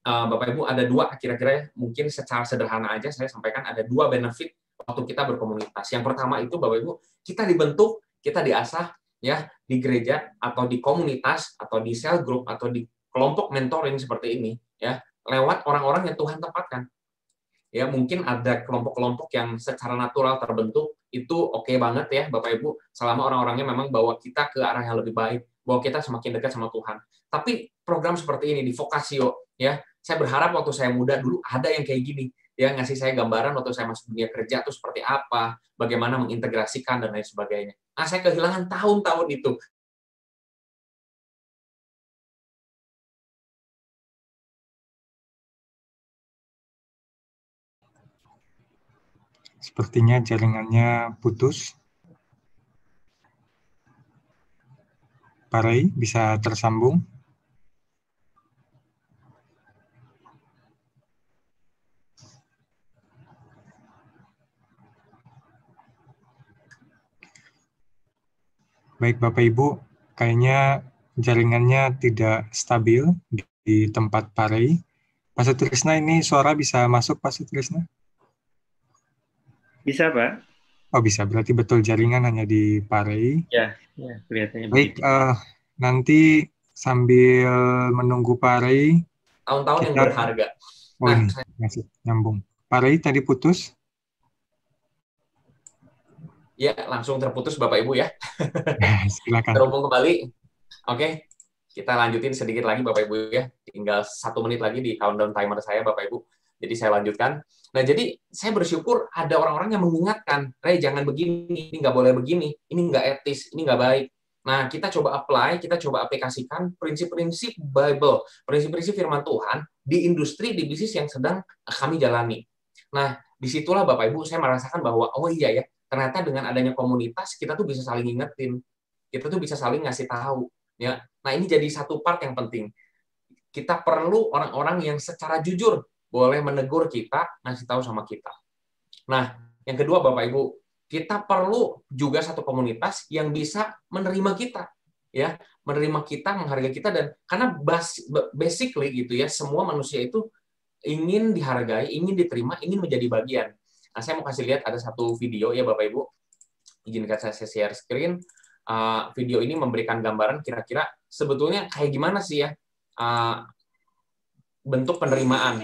Bapak Ibu ada dua, kira-kira mungkin secara sederhana aja saya sampaikan, ada dua benefit waktu kita berkomunitas. Yang pertama itu Bapak Ibu, kita dibentuk, kita diasah ya di gereja atau di komunitas atau di cell group atau di kelompok mentoring seperti ini ya, lewat orang-orang yang Tuhan tempatkan. Ya, mungkin ada kelompok-kelompok yang secara natural terbentuk, itu oke banget ya Bapak Ibu, selama orang-orangnya memang bawa kita ke arah yang lebih baik, bawa kita semakin dekat sama Tuhan. Tapi program seperti ini di Vocasio ya, saya berharap waktu saya muda dulu ada yang kayak gini, ya, ngasih saya gambaran waktu saya masuk dunia kerja itu seperti apa, bagaimana mengintegrasikan dan lain sebagainya. Nah, saya kehilangan tahun-tahun itu. Sepertinya jaringannya putus. Pak Ray, bisa tersambung? Baik Bapak Ibu, kayaknya jaringannya tidak stabil di tempat Parei. Pak Sutrisna, ini suara bisa masuk, Pak Sutrisna? Bisa, Pak? Oh bisa, berarti betul jaringan hanya di Parei. Ya, kelihatannya Baik, begitu. nanti sambil menunggu Parei, Tahun-tahun yang berharga. Oh ini, masih nyambung. Parei tadi putus. Ya, langsung terputus Bapak Ibu ya. Silakan. Terhubung kembali. Oke, kita lanjutin sedikit lagi Bapak Ibu ya. Tinggal 1 menit lagi di countdown timer saya Bapak Ibu. Jadi saya lanjutkan. Nah, jadi saya bersyukur ada orang-orang yang mengingatkan, Rey jangan begini, ini nggak boleh begini, ini nggak etis, ini nggak baik. Nah, kita coba apply, kita coba aplikasikan prinsip-prinsip Bible, prinsip-prinsip firman Tuhan di industri, di bisnis yang sedang kami jalani. Nah, disitulah Bapak Ibu saya merasakan bahwa, oh iya ya, ternyata dengan adanya komunitas, kita tuh bisa saling ngingetin, kita tuh bisa saling ngasih tahu. Ya. Nah, ini jadi satu part yang penting. Kita perlu orang-orang yang secara jujur boleh menegur kita, ngasih tahu sama kita. Nah, yang kedua Bapak Ibu, kita perlu juga satu komunitas yang bisa menerima kita, ya, menerima kita, menghargai kita, dan karena basically gitu ya, semua manusia itu ingin dihargai, ingin diterima, ingin menjadi bagian. Nah, saya mau kasih lihat ada satu video ya Bapak Ibu, izinkan saya share screen. Video ini memberikan gambaran kira-kira sebetulnya kayak gimana sih ya bentuk penerimaan.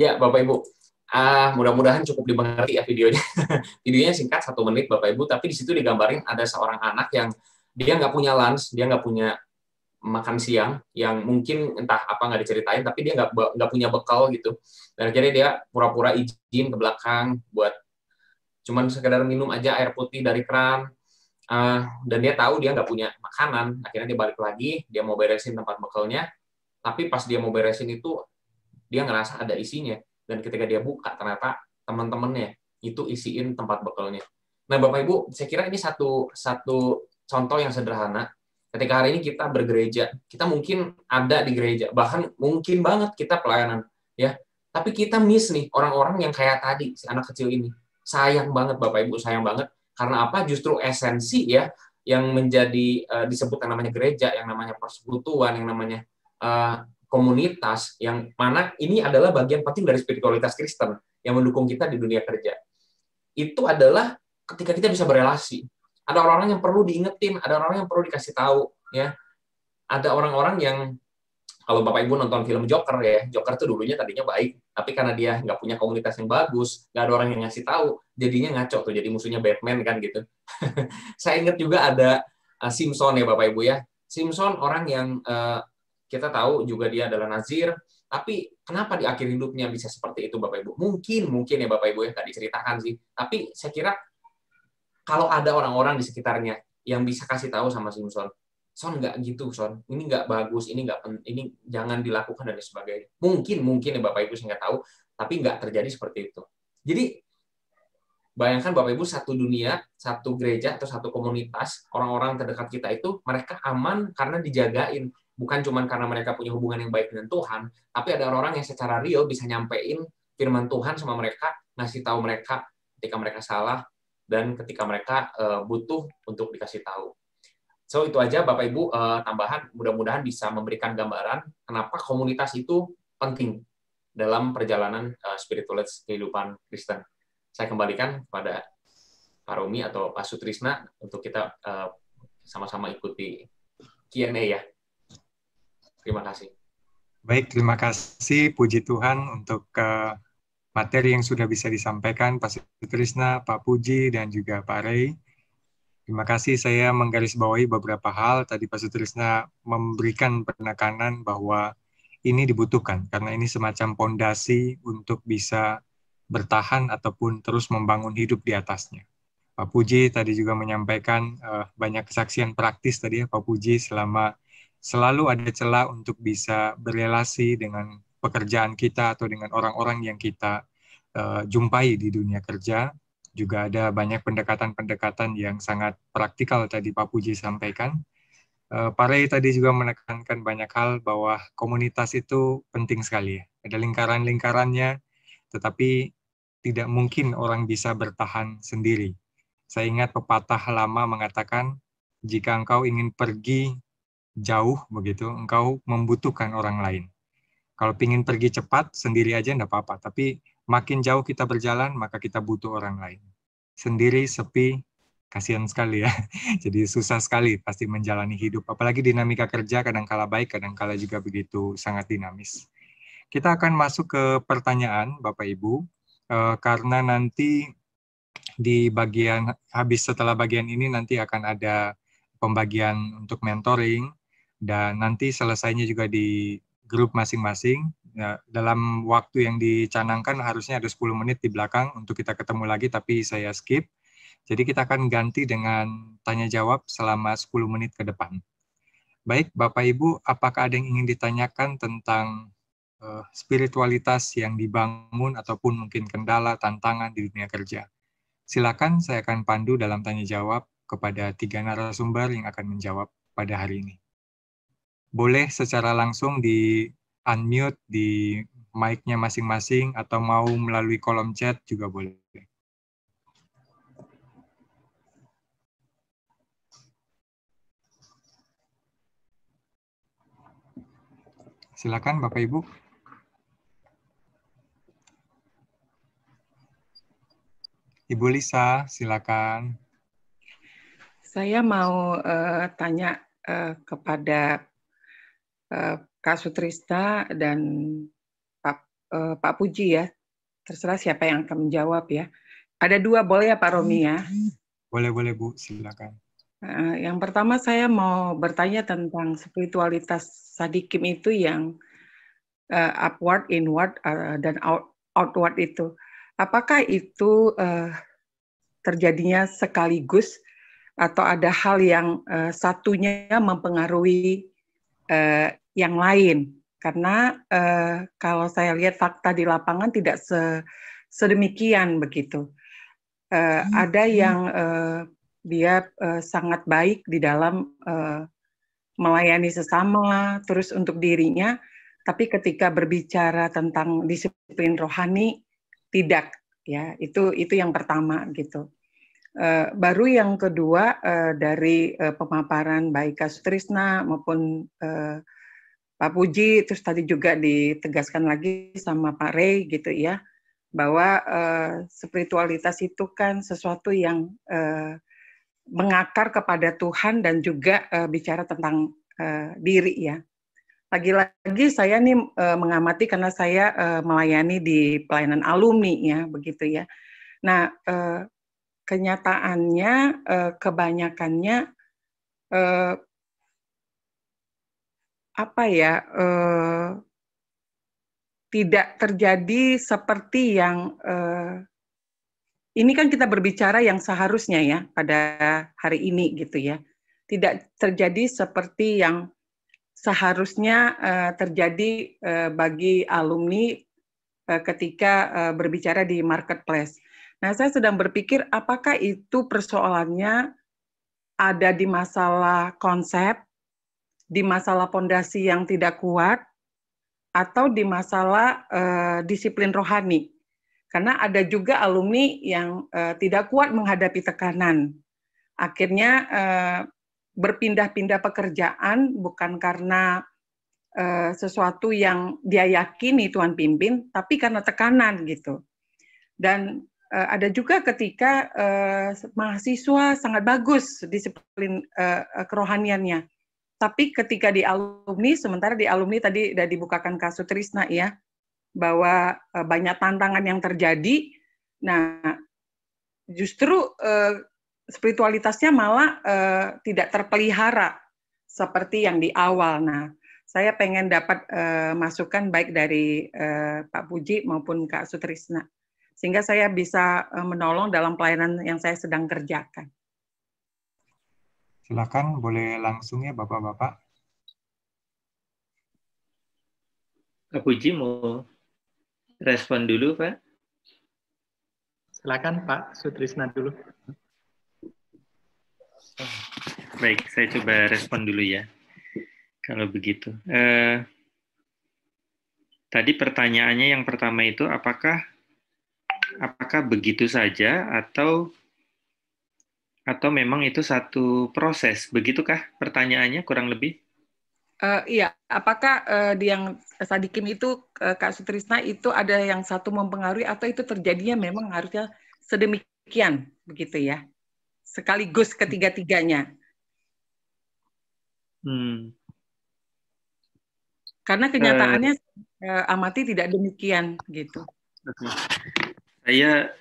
Ya, Bapak Ibu. Mudah-mudahan cukup dimengerti ya videonya. Videonya singkat 1 menit, Bapak Ibu, tapi di situ digambarin ada seorang anak yang dia nggak punya lunch, dia nggak punya makan siang, yang mungkin entah apa nggak diceritain, tapi dia nggak punya bekal gitu. Dan akhirnya dia pura-pura izin ke belakang buat cuman sekedar minum aja air putih dari keran. Dan dia tahu dia nggak punya makanan. Akhirnya dia balik lagi, dia mau beresin tempat bekalnya, tapi pas dia mau beresin itu dia ngerasa ada isinya, dan ketika dia buka ternyata teman-temannya itu isiin tempat bekalnya. Nah Bapak Ibu, saya kira ini satu contoh yang sederhana. Ketika hari ini kita bergereja, kita mungkin ada di gereja, bahkan mungkin banget kita pelayanan, ya. Tapi kita miss nih orang-orang yang kayak tadi si anak kecil ini. Sayang banget Bapak Ibu, sayang banget. Karena apa? Justru esensi ya yang menjadi disebut yang namanya gereja, yang namanya persekutuan, yang namanya komunitas, yang mana ini adalah bagian penting dari spiritualitas Kristen yang mendukung kita di dunia kerja. Itu adalah ketika kita bisa berelasi. Ada orang-orang yang perlu diingetin, ada orang-orang yang perlu dikasih tahu, ya. Ada orang-orang yang, kalau Bapak Ibu nonton film Joker ya, Joker tuh dulunya tadinya baik, tapi karena dia nggak punya komunitas yang bagus, nggak ada orang yang ngasih tahu, jadinya ngaco tuh, jadi musuhnya Batman kan gitu. Saya ingat juga ada Simpson ya Bapak Ibu ya. Simpson orang yang kita tahu juga dia adalah Nazir, tapi kenapa di akhir hidupnya bisa seperti itu Bapak Ibu? Mungkin ya Bapak Ibu ya, nggak diceritakan sih. Tapi saya kira kalau ada orang-orang di sekitarnya yang bisa kasih tahu sama Simpson, Son nggak gitu, Son. Ini nggak bagus, ini jangan dilakukan dan sebagainya. Mungkin ya Bapak Ibu saya nggak tahu, tapi nggak terjadi seperti itu. Jadi bayangkan Bapak Ibu, satu dunia, satu gereja atau satu komunitas, orang-orang terdekat kita itu mereka aman karena dijagain. Bukan cuma karena mereka punya hubungan yang baik dengan Tuhan, tapi ada orang-orang yang secara real bisa nyampein firman Tuhan sama mereka, ngasih tahu mereka ketika mereka salah, dan ketika mereka butuh untuk dikasih tahu. So, itu aja Bapak Ibu tambahan, mudah-mudahan bisa memberikan gambaran kenapa komunitas itu penting dalam perjalanan spiritualitas kehidupan Kristen. Saya kembalikan kepada Pak Romi atau Pak Sutrisna untuk kita sama-sama ikuti Q&A ya. Terima kasih. Baik, terima kasih. Puji Tuhan untuk materi yang sudah bisa disampaikan Pak Sutrisna, Pak Puji, dan juga Pak Ray. Terima kasih, saya menggarisbawahi beberapa hal. Tadi Pak Sutrisna memberikan penekanan bahwa ini dibutuhkan, karena ini semacam pondasi untuk bisa bertahan ataupun terus membangun hidup di atasnya. Pak Puji tadi juga menyampaikan banyak kesaksian praktis tadi ya Pak Puji, selama selalu ada celah untuk bisa berelasi dengan pekerjaan kita atau dengan orang-orang yang kita jumpai di dunia kerja. Juga ada banyak pendekatan-pendekatan yang sangat praktikal tadi Pak Puji sampaikan. Pak Ray tadi juga menekankan banyak hal bahwa komunitas itu penting sekali ya. Ada lingkaran-lingkarannya, tetapi tidak mungkin orang bisa bertahan sendiri. Saya ingat pepatah lama mengatakan, jika engkau ingin pergi jauh begitu, engkau membutuhkan orang lain. Kalau ingin pergi cepat, sendiri aja enggak apa-apa. Tapi makin jauh kita berjalan, maka kita butuh orang lain. Sendiri, sepi, kasihan sekali ya. Jadi susah sekali pasti menjalani hidup. Apalagi dinamika kerja, kadang-kala baik, kadang-kala juga begitu sangat dinamis. Kita akan masuk ke pertanyaan, Bapak Ibu. Karena nanti di bagian, habis setelah bagian ini nanti akan ada pembagian untuk mentoring. Dan nanti selesainya juga di grup masing-masing. Ya, dalam waktu yang dicanangkan harusnya ada 10 menit di belakang untuk kita ketemu lagi, tapi saya skip. Jadi kita akan ganti dengan tanya jawab selama 10 menit ke depan. Baik, Bapak Ibu, apakah ada yang ingin ditanyakan tentang spiritualitas yang dibangun ataupun mungkin kendala, tantangan di dunia kerja? Silakan, saya akan pandu dalam tanya jawab kepada 3 narasumber yang akan menjawab pada hari ini. Boleh secara langsung di unmute di mic-nya masing-masing atau mau melalui kolom chat juga boleh. Silakan Bapak Ibu. Ibu Lisa, silakan. Saya mau tanya kepada Kak Sutrisna dan Pak Puji ya. Terserah siapa yang akan menjawab ya. Ada 2, boleh ya Pak Romi ya? Boleh Bu, silakan. Yang pertama saya mau bertanya tentang spiritualitas Sadikim itu yang upward, inward, dan outward itu. Apakah itu terjadinya sekaligus atau ada hal yang satunya mempengaruhi yang lain? Karena kalau saya lihat fakta di lapangan tidak sedemikian begitu. Ada yang dia sangat baik di dalam melayani sesama, terus untuk dirinya, tapi ketika berbicara tentang disiplin rohani tidak, ya itu yang pertama gitu. Baru yang kedua dari pemaparan baik Kak Sutrisna maupun Pak Puji, terus tadi juga ditegaskan lagi sama Pak Ray gitu ya, bahwa spiritualitas itu kan sesuatu yang mengakar kepada Tuhan dan juga bicara tentang diri ya. Lagi-lagi saya nih mengamati karena saya melayani di pelayanan alumni ya, begitu ya. Nah, kenyataannya kebanyakannya tidak terjadi seperti yang ini kan kita berbicara yang seharusnya ya pada hari ini gitu ya. Tidak terjadi seperti yang seharusnya terjadi bagi alumni ketika berbicara di marketplace. Nah, saya sedang berpikir apakah itu persoalannya ada di masalah konsep, di masalah pondasi yang tidak kuat, atau di masalah disiplin rohani. Karena ada juga alumni yang tidak kuat menghadapi tekanan. Akhirnya berpindah-pindah pekerjaan bukan karena sesuatu yang dia yakini Tuhan pimpin, tapi karena tekanan gitu. Dan ada juga ketika mahasiswa sangat bagus disiplin kerohaniannya, tapi ketika di alumni, sementara di alumni tadi sudah dibukakan Kak Sutrisna ya, bahwa banyak tantangan yang terjadi. Nah, justru spiritualitasnya malah tidak terpelihara seperti yang di awal. Nah, saya pengen dapat masukan baik dari Pak Puji maupun Kak Sutrisna, sehingga saya bisa menolong dalam pelayanan yang saya sedang kerjakan. Silakan, boleh langsung ya Bapak-Bapak. Pak Puji mau respon dulu, Pak? Silakan Pak Sutrisna dulu. Baik, saya coba respon dulu ya. Kalau begitu. Tadi pertanyaannya yang pertama itu apakah begitu saja atau memang itu satu proses? Begitukah pertanyaannya kurang lebih? Iya, apakah di yang Sadikim itu Kak Sutrisna itu ada yang satu mempengaruhi atau itu terjadinya memang harusnya sedemikian begitu ya? Sekaligus ketiga-tiganya. Karena kenyataannya amati tidak demikian gitu. Saya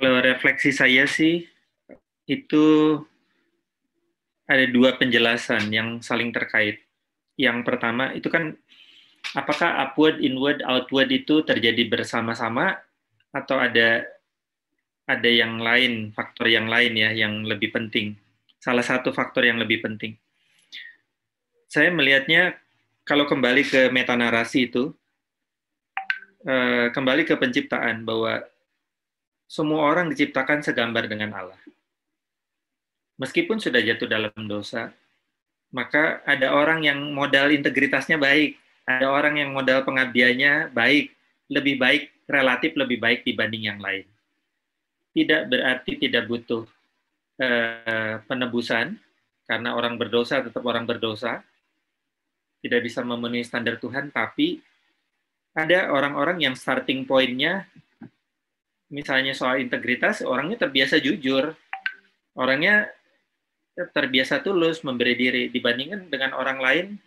kalau refleksi saya sih itu ada dua penjelasan yang saling terkait. Yang pertama itu kan apakah upward, inward, outward itu terjadi bersama-sama atau ada yang lain, faktor yang lain ya yang lebih penting. Salah satu faktor yang lebih penting. Saya melihatnya kalau kembali ke metanarasi itu, kembali ke penciptaan bahwa semua orang diciptakan segambar dengan Allah. Meskipun sudah jatuh dalam dosa, maka ada orang yang modal integritasnya baik, ada orang yang modal pengabdiannya baik, lebih baik, relatif lebih baik dibanding yang lain. Tidak berarti tidak butuh penebusan, karena orang berdosa tetap orang berdosa, tidak bisa memenuhi standar Tuhan, tapi ada orang-orang yang starting point-nya, misalnya soal integritas, orangnya terbiasa jujur, orangnya terbiasa tulus memberi diri, dibandingkan dengan orang lain,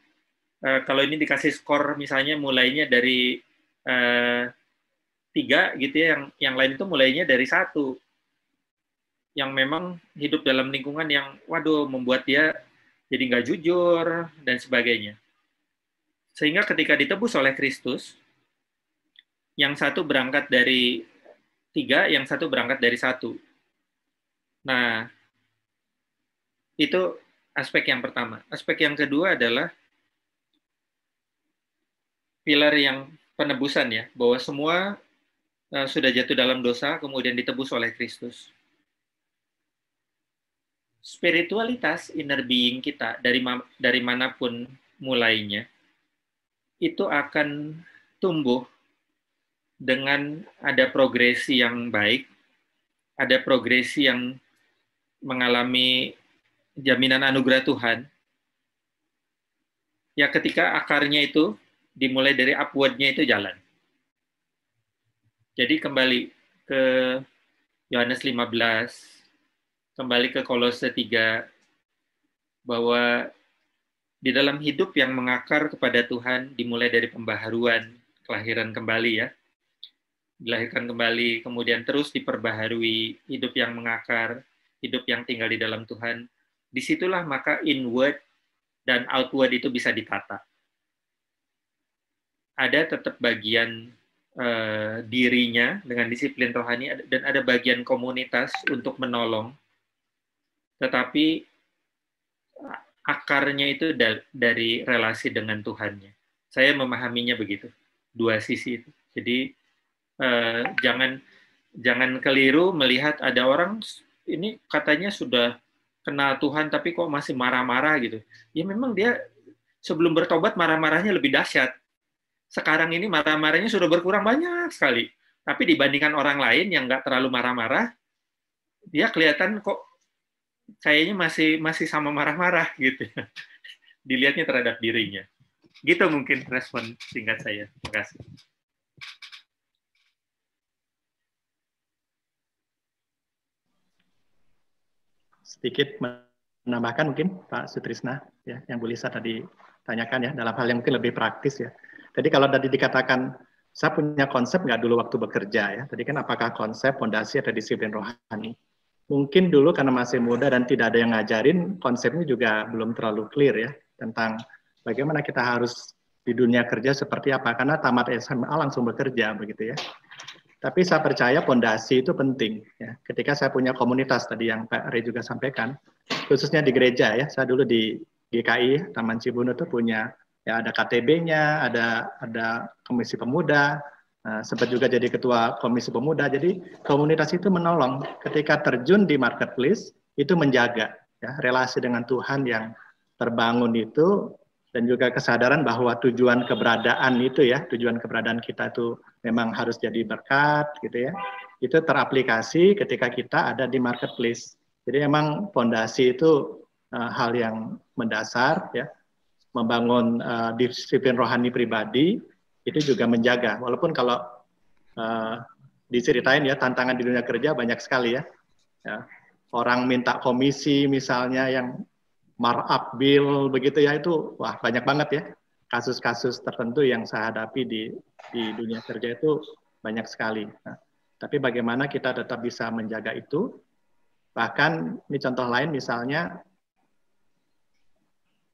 kalau ini dikasih skor misalnya mulainya dari 3 gitu ya, yang lain itu mulainya dari 1, yang memang hidup dalam lingkungan yang, waduh, membuat dia jadi nggak jujur, dan sebagainya. Sehingga ketika ditebus oleh Kristus, yang satu berangkat dari 3, yang satu berangkat dari 1. Nah, itu aspek yang pertama. Aspek yang kedua adalah pilar yang penebusan ya, bahwa semua sudah jatuh dalam dosa, kemudian ditebus oleh Kristus. Spiritualitas, inner being kita, dari manapun mulainya, itu akan tumbuh dengan ada progresi yang baik, ada progresi yang mengalami jaminan anugerah Tuhan, ya ketika akarnya itu dimulai dari upward-nya itu jalan. Jadi kembali ke Yohanes 15, kembali ke Kolose 3, bahwa di dalam hidup yang mengakar kepada Tuhan dimulai dari pembaharuan, kelahiran kembali ya, dilahirkan kembali, kemudian terus diperbaharui, hidup yang mengakar, hidup yang tinggal di dalam Tuhan. Disitulah maka inward dan outward itu bisa ditata. Ada tetap bagian dirinya dengan disiplin rohani, dan ada bagian komunitas untuk menolong. Tetapi akarnya itu dari relasi dengan Tuhannya. Saya memahaminya begitu, dua sisi itu. Jadi jangan keliru melihat ada orang ini katanya sudah kenal Tuhan tapi kok masih marah-marah gitu. Ya memang dia sebelum bertobat marah-marahnya lebih dahsyat. Sekarang ini marah-marahnya sudah berkurang banyak sekali. Tapi dibandingkan orang lain yang nggak terlalu marah-marah, dia kelihatan kok kayaknya masih sama marah-marah gitu. Dilihatnya terhadap dirinya. Gitu mungkin respon singkat saya. Terima kasih. Sedikit menambahkan mungkin Pak Sutrisna ya, yang Bu Lisa tadi tanyakan ya, dalam hal yang mungkin lebih praktis ya. Tadi kalau tadi dikatakan, saya punya konsep nggak dulu waktu bekerja ya. Tadi kan apakah konsep, fondasi, atau disiplin rohani. Mungkin dulu karena masih muda dan tidak ada yang ngajarin, konsepnya juga belum terlalu clear ya. Tentang bagaimana kita harus di dunia kerja seperti apa. Karena tamat SMA langsung bekerja begitu ya. Tapi saya percaya fondasi itu penting. Ya. Ketika saya punya komunitas tadi yang Pak Ray juga sampaikan, khususnya di gereja ya. Saya dulu di GKI Taman Cibuno itu punya ya ada KTB-nya, ada komisi pemuda, sempat juga jadi ketua komisi pemuda. Jadi komunitas itu menolong ketika terjun di marketplace itu menjaga ya relasi dengan Tuhan yang terbangun itu, dan juga kesadaran bahwa tujuan keberadaan itu ya, tujuan keberadaan kita itu memang harus jadi berkat gitu ya. Itu teraplikasi ketika kita ada di marketplace. Jadi memang fondasi itu hal yang mendasar ya. Membangun disiplin rohani pribadi itu juga menjaga. Walaupun kalau diceritain ya tantangan di dunia kerja banyak sekali ya. Orang minta komisi misalnya yang markup bill begitu ya, itu wah banyak banget ya kasus-kasus tertentu yang saya hadapi di dunia kerja itu banyak sekali. Nah, tapi bagaimana kita tetap bisa menjaga itu? Bahkan ini contoh lain misalnya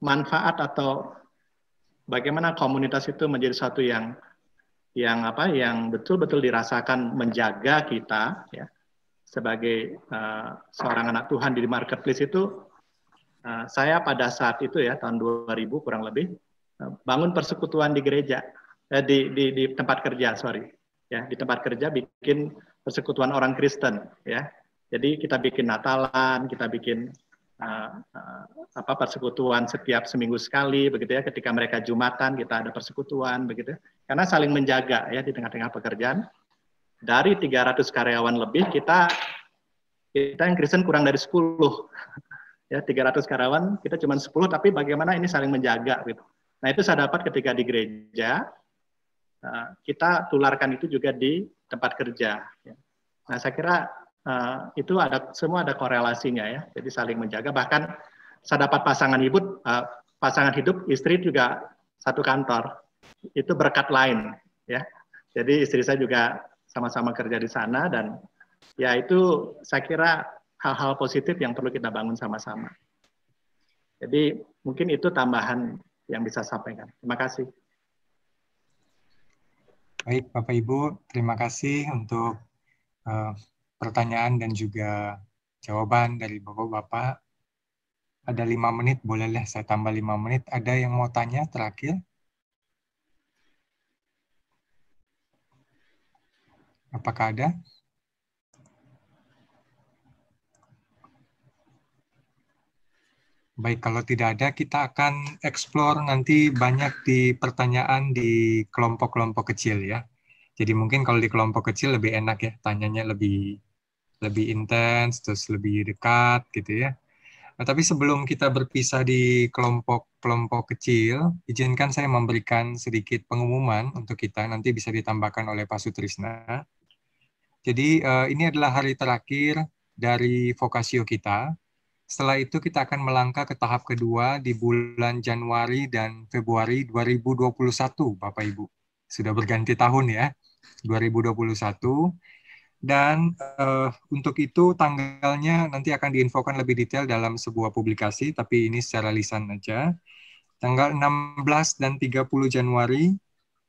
manfaat atau bagaimana komunitas itu menjadi satu yang betul-betul dirasakan menjaga kita ya sebagai seorang anak Tuhan di marketplace itu. Saya pada saat itu ya tahun 2000 kurang lebih bangun persekutuan di gereja di tempat kerja ya di tempat kerja bikin persekutuan orang Kristen ya. Jadi kita bikin Natalan, kita bikin persekutuan setiap seminggu sekali begitu ya. Ketika mereka Jumatan kita ada persekutuan begitu. Karena saling menjaga ya di tengah-tengah pekerjaan. Dari 300 karyawan lebih kita yang Kristen kurang dari 10. Ya 300 karyawan kita cuma 10, tapi bagaimana ini saling menjaga gitu. Nah itu saya dapat ketika di gereja, kita tularkan itu juga di tempat kerja. Ya. Nah saya kira itu semua ada korelasinya ya, jadi saling menjaga. Bahkan saya dapat pasangan hidup istri juga satu kantor, itu berkat lain ya. Jadi istri saya juga sama-sama kerja di sana dan ya itu saya kira hal-hal positif yang perlu kita bangun sama-sama. Jadi mungkin itu tambahan yang bisa saya sampaikan. Terima kasih. Baik, Bapak Ibu, terima kasih untuk pertanyaan dan juga jawaban dari Bapak-Bapak. Ada 5 menit, bolehlah saya tambah 5 menit. Ada yang mau tanya terakhir? Apakah ada? Baik, kalau tidak ada, kita akan explore nanti banyak di pertanyaan di kelompok-kelompok kecil ya. Jadi mungkin kalau di kelompok kecil lebih enak ya, tanyanya lebih intens, terus lebih dekat gitu ya. Nah, tapi sebelum kita berpisah di kelompok-kelompok kecil, izinkan saya memberikan sedikit pengumuman untuk kita, nanti bisa ditambahkan oleh Pak Sutrisna. Jadi ini adalah hari terakhir dari Vokasio kita. Setelah itu kita akan melangkah ke tahap kedua di bulan Januari dan Februari 2021, Bapak Ibu. Sudah berganti tahun ya, 2021. Dan untuk itu tanggalnya nanti akan diinfokan lebih detail dalam sebuah publikasi, tapi ini secara lisan aja. Tanggal 16 dan 30 Januari,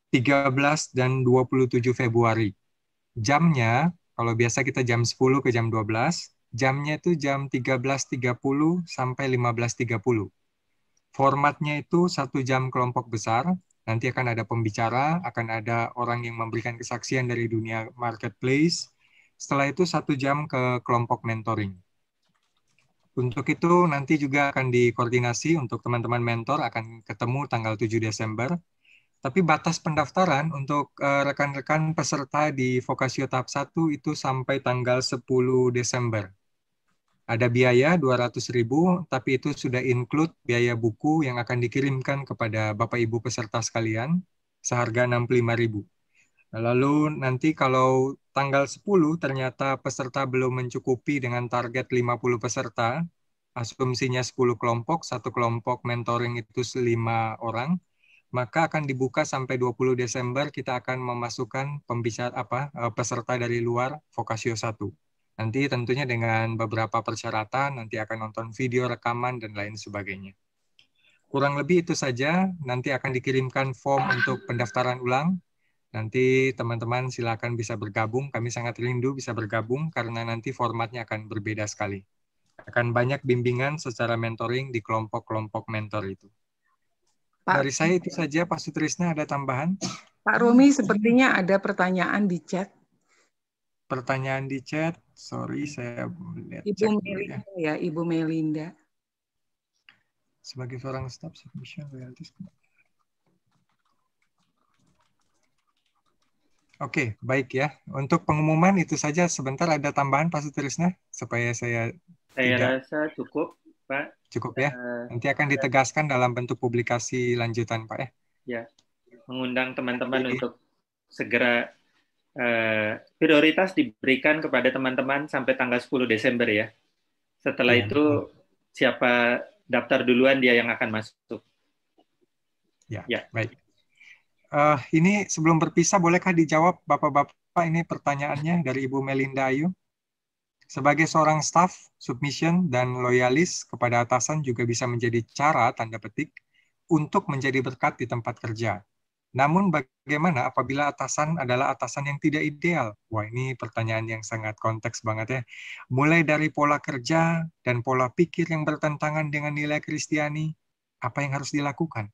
13 dan 27 Februari. Jamnya, kalau biasa kita jam 10 ke jam 12, jamnya itu jam 13.30 sampai 15.30. Formatnya itu 1 jam kelompok besar, nanti akan ada pembicara, akan ada orang yang memberikan kesaksian dari dunia marketplace, setelah itu 1 jam ke kelompok mentoring. Untuk itu nanti juga akan dikoordinasi untuk teman-teman mentor, akan ketemu tanggal 7 Desember. Tapi batas pendaftaran untuk rekan-rekan peserta di Vokasio tahap 1 itu sampai tanggal 10 Desember. Ada biaya 200.000, tapi itu sudah include biaya buku yang akan dikirimkan kepada Bapak Ibu peserta sekalian, seharga 65.000. Lalu nanti kalau tanggal 10 ternyata peserta belum mencukupi dengan target 50 peserta, asumsinya 10 kelompok, 1 kelompok mentoring itu 5 orang, maka akan dibuka sampai 20 Desember. Kita akan memasukkan peserta dari luar Vokasio 1. Nanti tentunya dengan beberapa persyaratan, nanti akan nonton video rekaman dan lain sebagainya. Kurang lebih itu saja. Nanti akan dikirimkan form untuk pendaftaran ulang. Nanti teman-teman silakan bisa bergabung. Kami sangat rindu bisa bergabung karena nanti formatnya akan berbeda sekali. Akan banyak bimbingan secara mentoring di kelompok-kelompok mentor itu. Pak, Dari saya itu saja, Pak Sutrisna, ada tambahan? Pak Romi, sepertinya ada pertanyaan di chat. Pertanyaan di chat, sorry saya lihat Ibu cek dulu Melinda ya. Ibu Melinda. Sebagai seorang staff submission royalties. Oke, baik ya. Untuk pengumuman itu saja. Sebentar ada tambahan Pak Sutrisna supaya saya rasa cukup, Pak. Cukup ya. Nanti akan ditegaskan dalam bentuk publikasi lanjutan, Pak ya. Ya, mengundang teman-teman untuk segera prioritas diberikan kepada teman-teman sampai tanggal 10 Desember ya. Setelah itu siapa daftar duluan dia yang akan masuk. Ya. Baik. Ini sebelum berpisah bolehkah dijawab Bapak-bapak ini pertanyaannya dari Ibu Melinda Ayu? Sebagai seorang staf, submission, dan loyalis kepada atasan juga bisa menjadi cara, tanda petik, untuk menjadi berkat di tempat kerja. Namun bagaimana apabila atasan adalah atasan yang tidak ideal? Wah, ini pertanyaan yang sangat konteks banget ya. Mulai dari pola kerja dan pola pikir yang bertentangan dengan nilai Kristiani, apa yang harus dilakukan?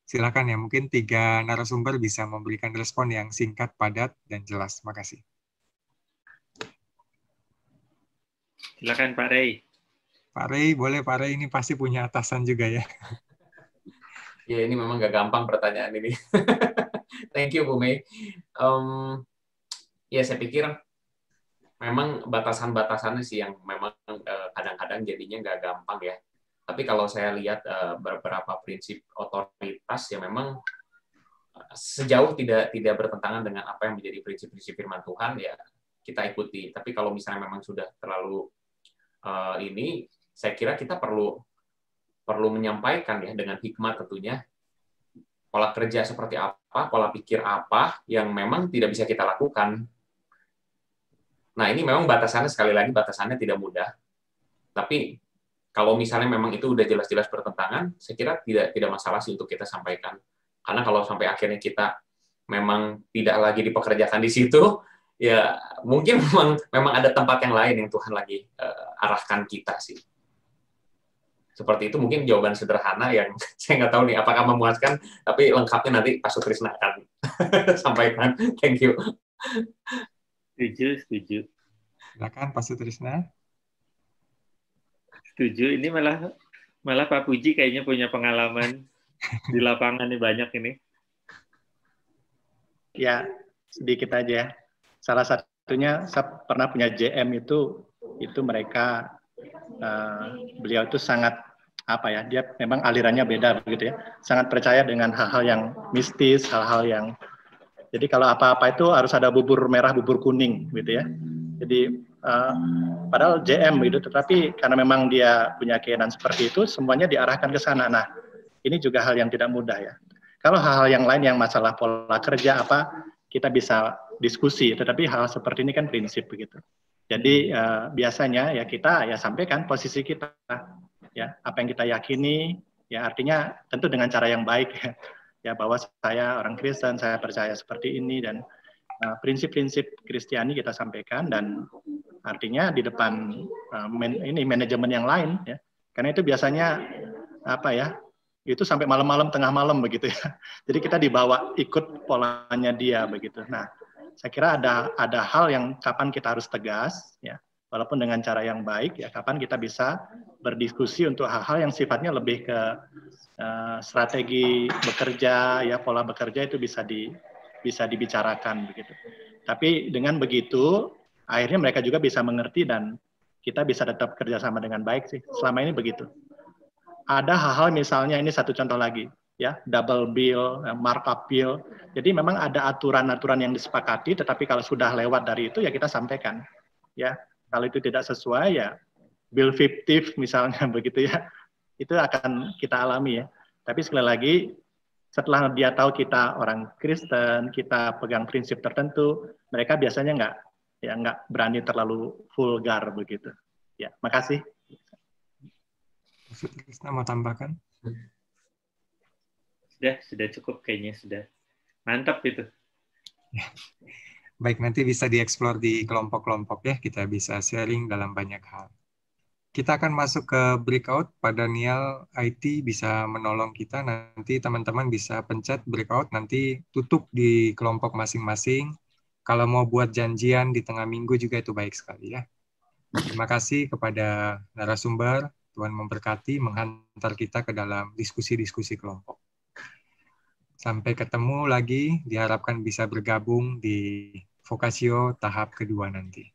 Silakan ya, mungkin 3 narasumber bisa memberikan respon yang singkat, padat, dan jelas. Terima kasih. Silakan Pak Rey. Pak Rey, boleh Pak Rey, ini pasti punya atasan juga ya. Ya, ini memang nggak gampang pertanyaan ini. Thank you, Bu Mei. Ya, saya pikir memang batasan-batasannya sih yang memang kadang-kadang jadinya nggak gampang ya. Tapi kalau saya lihat beberapa prinsip otoritas ya memang sejauh tidak bertentangan dengan apa yang menjadi prinsip-prinsip firman Tuhan ya kita ikuti. Tapi kalau misalnya memang sudah terlalu ini, saya kira kita perlu menyampaikan ya dengan hikmat tentunya pola kerja seperti apa, pola pikir apa yang memang tidak bisa kita lakukan. Nah, ini memang batasannya sekali lagi batasannya tidak mudah. Tapi kalau misalnya memang itu udah jelas-jelas bertentangan, saya kira tidak masalah sih untuk kita sampaikan. Karena kalau sampai akhirnya kita memang tidak lagi dipekerjakan di situ, ya mungkin memang ada tempat yang lain yang Tuhan lagi arahkan kita sih. Seperti itu mungkin jawaban sederhana yang saya nggak tahu nih apakah memuaskan, tapi lengkapnya nanti Pak Sutrisna akan sampaikan. Thank you. Setuju. Silakan Pak Sutrisna. Setuju. Ini malah Pak Puji kayaknya punya pengalaman di lapangan nih banyak ini. Ya, sedikit aja. Salah satunya saya pernah punya JM itu mereka beliau itu sangat dia memang alirannya beda begitu ya, sangat percaya dengan hal-hal yang mistis, hal-hal yang jadi kalau apa-apa itu harus ada bubur merah, bubur kuning gitu ya. Jadi padahal JM gitu, tetapi karena memang dia punya keinginan seperti itu, semuanya diarahkan ke sana. Nah, ini juga hal yang tidak mudah ya. Kalau hal-hal yang lain yang masalah pola kerja kita bisa diskusi, tetapi hal seperti ini kan prinsip begitu. Jadi biasanya ya kita sampaikan posisi kita ya, apa yang kita yakini ya, artinya tentu dengan cara yang baik ya, bahwa saya orang Kristen, saya percaya seperti ini, dan prinsip-prinsip Kristiani kita sampaikan, dan artinya di depan manajemen yang lain ya, karena itu biasanya itu sampai malam-malam, tengah malam begitu ya. Jadi kita dibawa ikut polanya dia begitu. Nah, saya kira ada hal yang kapan kita harus tegas ya, walaupun dengan cara yang baik ya, kapan kita bisa berdiskusi untuk hal-hal yang sifatnya lebih ke strategi bekerja ya, pola bekerja itu bisa dibicarakan begitu. Tapi dengan begitu akhirnya mereka juga bisa mengerti dan kita bisa tetap kerjasama dengan baik sih. Selama ini begitu. Ada hal-hal misalnya, ini satu contoh lagi ya, double bill, markup bill. Jadi memang ada aturan-aturan yang disepakati, tetapi kalau sudah lewat dari itu ya kita sampaikan ya. Kalau itu tidak sesuai ya bill fiktif misalnya begitu ya, itu akan kita alami ya. Tapi sekali lagi setelah dia tahu kita orang Kristen, kita pegang prinsip tertentu, mereka biasanya nggak berani terlalu vulgar begitu. Ya, makasih. Krisna mau tambahkan? Sudah cukup kayaknya, sudah mantap itu. Ya. Baik, nanti bisa dieksplor di kelompok-kelompok ya, kita bisa sharing dalam banyak hal. Kita akan masuk ke breakout. Pak Daniel IT bisa menolong kita. Nanti teman-teman bisa pencet breakout, nanti tutup di kelompok masing-masing. Kalau mau buat janjian di tengah minggu juga itu baik sekali ya. Terima kasih kepada narasumber. Tuhan memberkati, menghantar kita ke dalam diskusi-diskusi kelompok. Sampai ketemu lagi, diharapkan bisa bergabung di Vokasio tahap kedua nanti.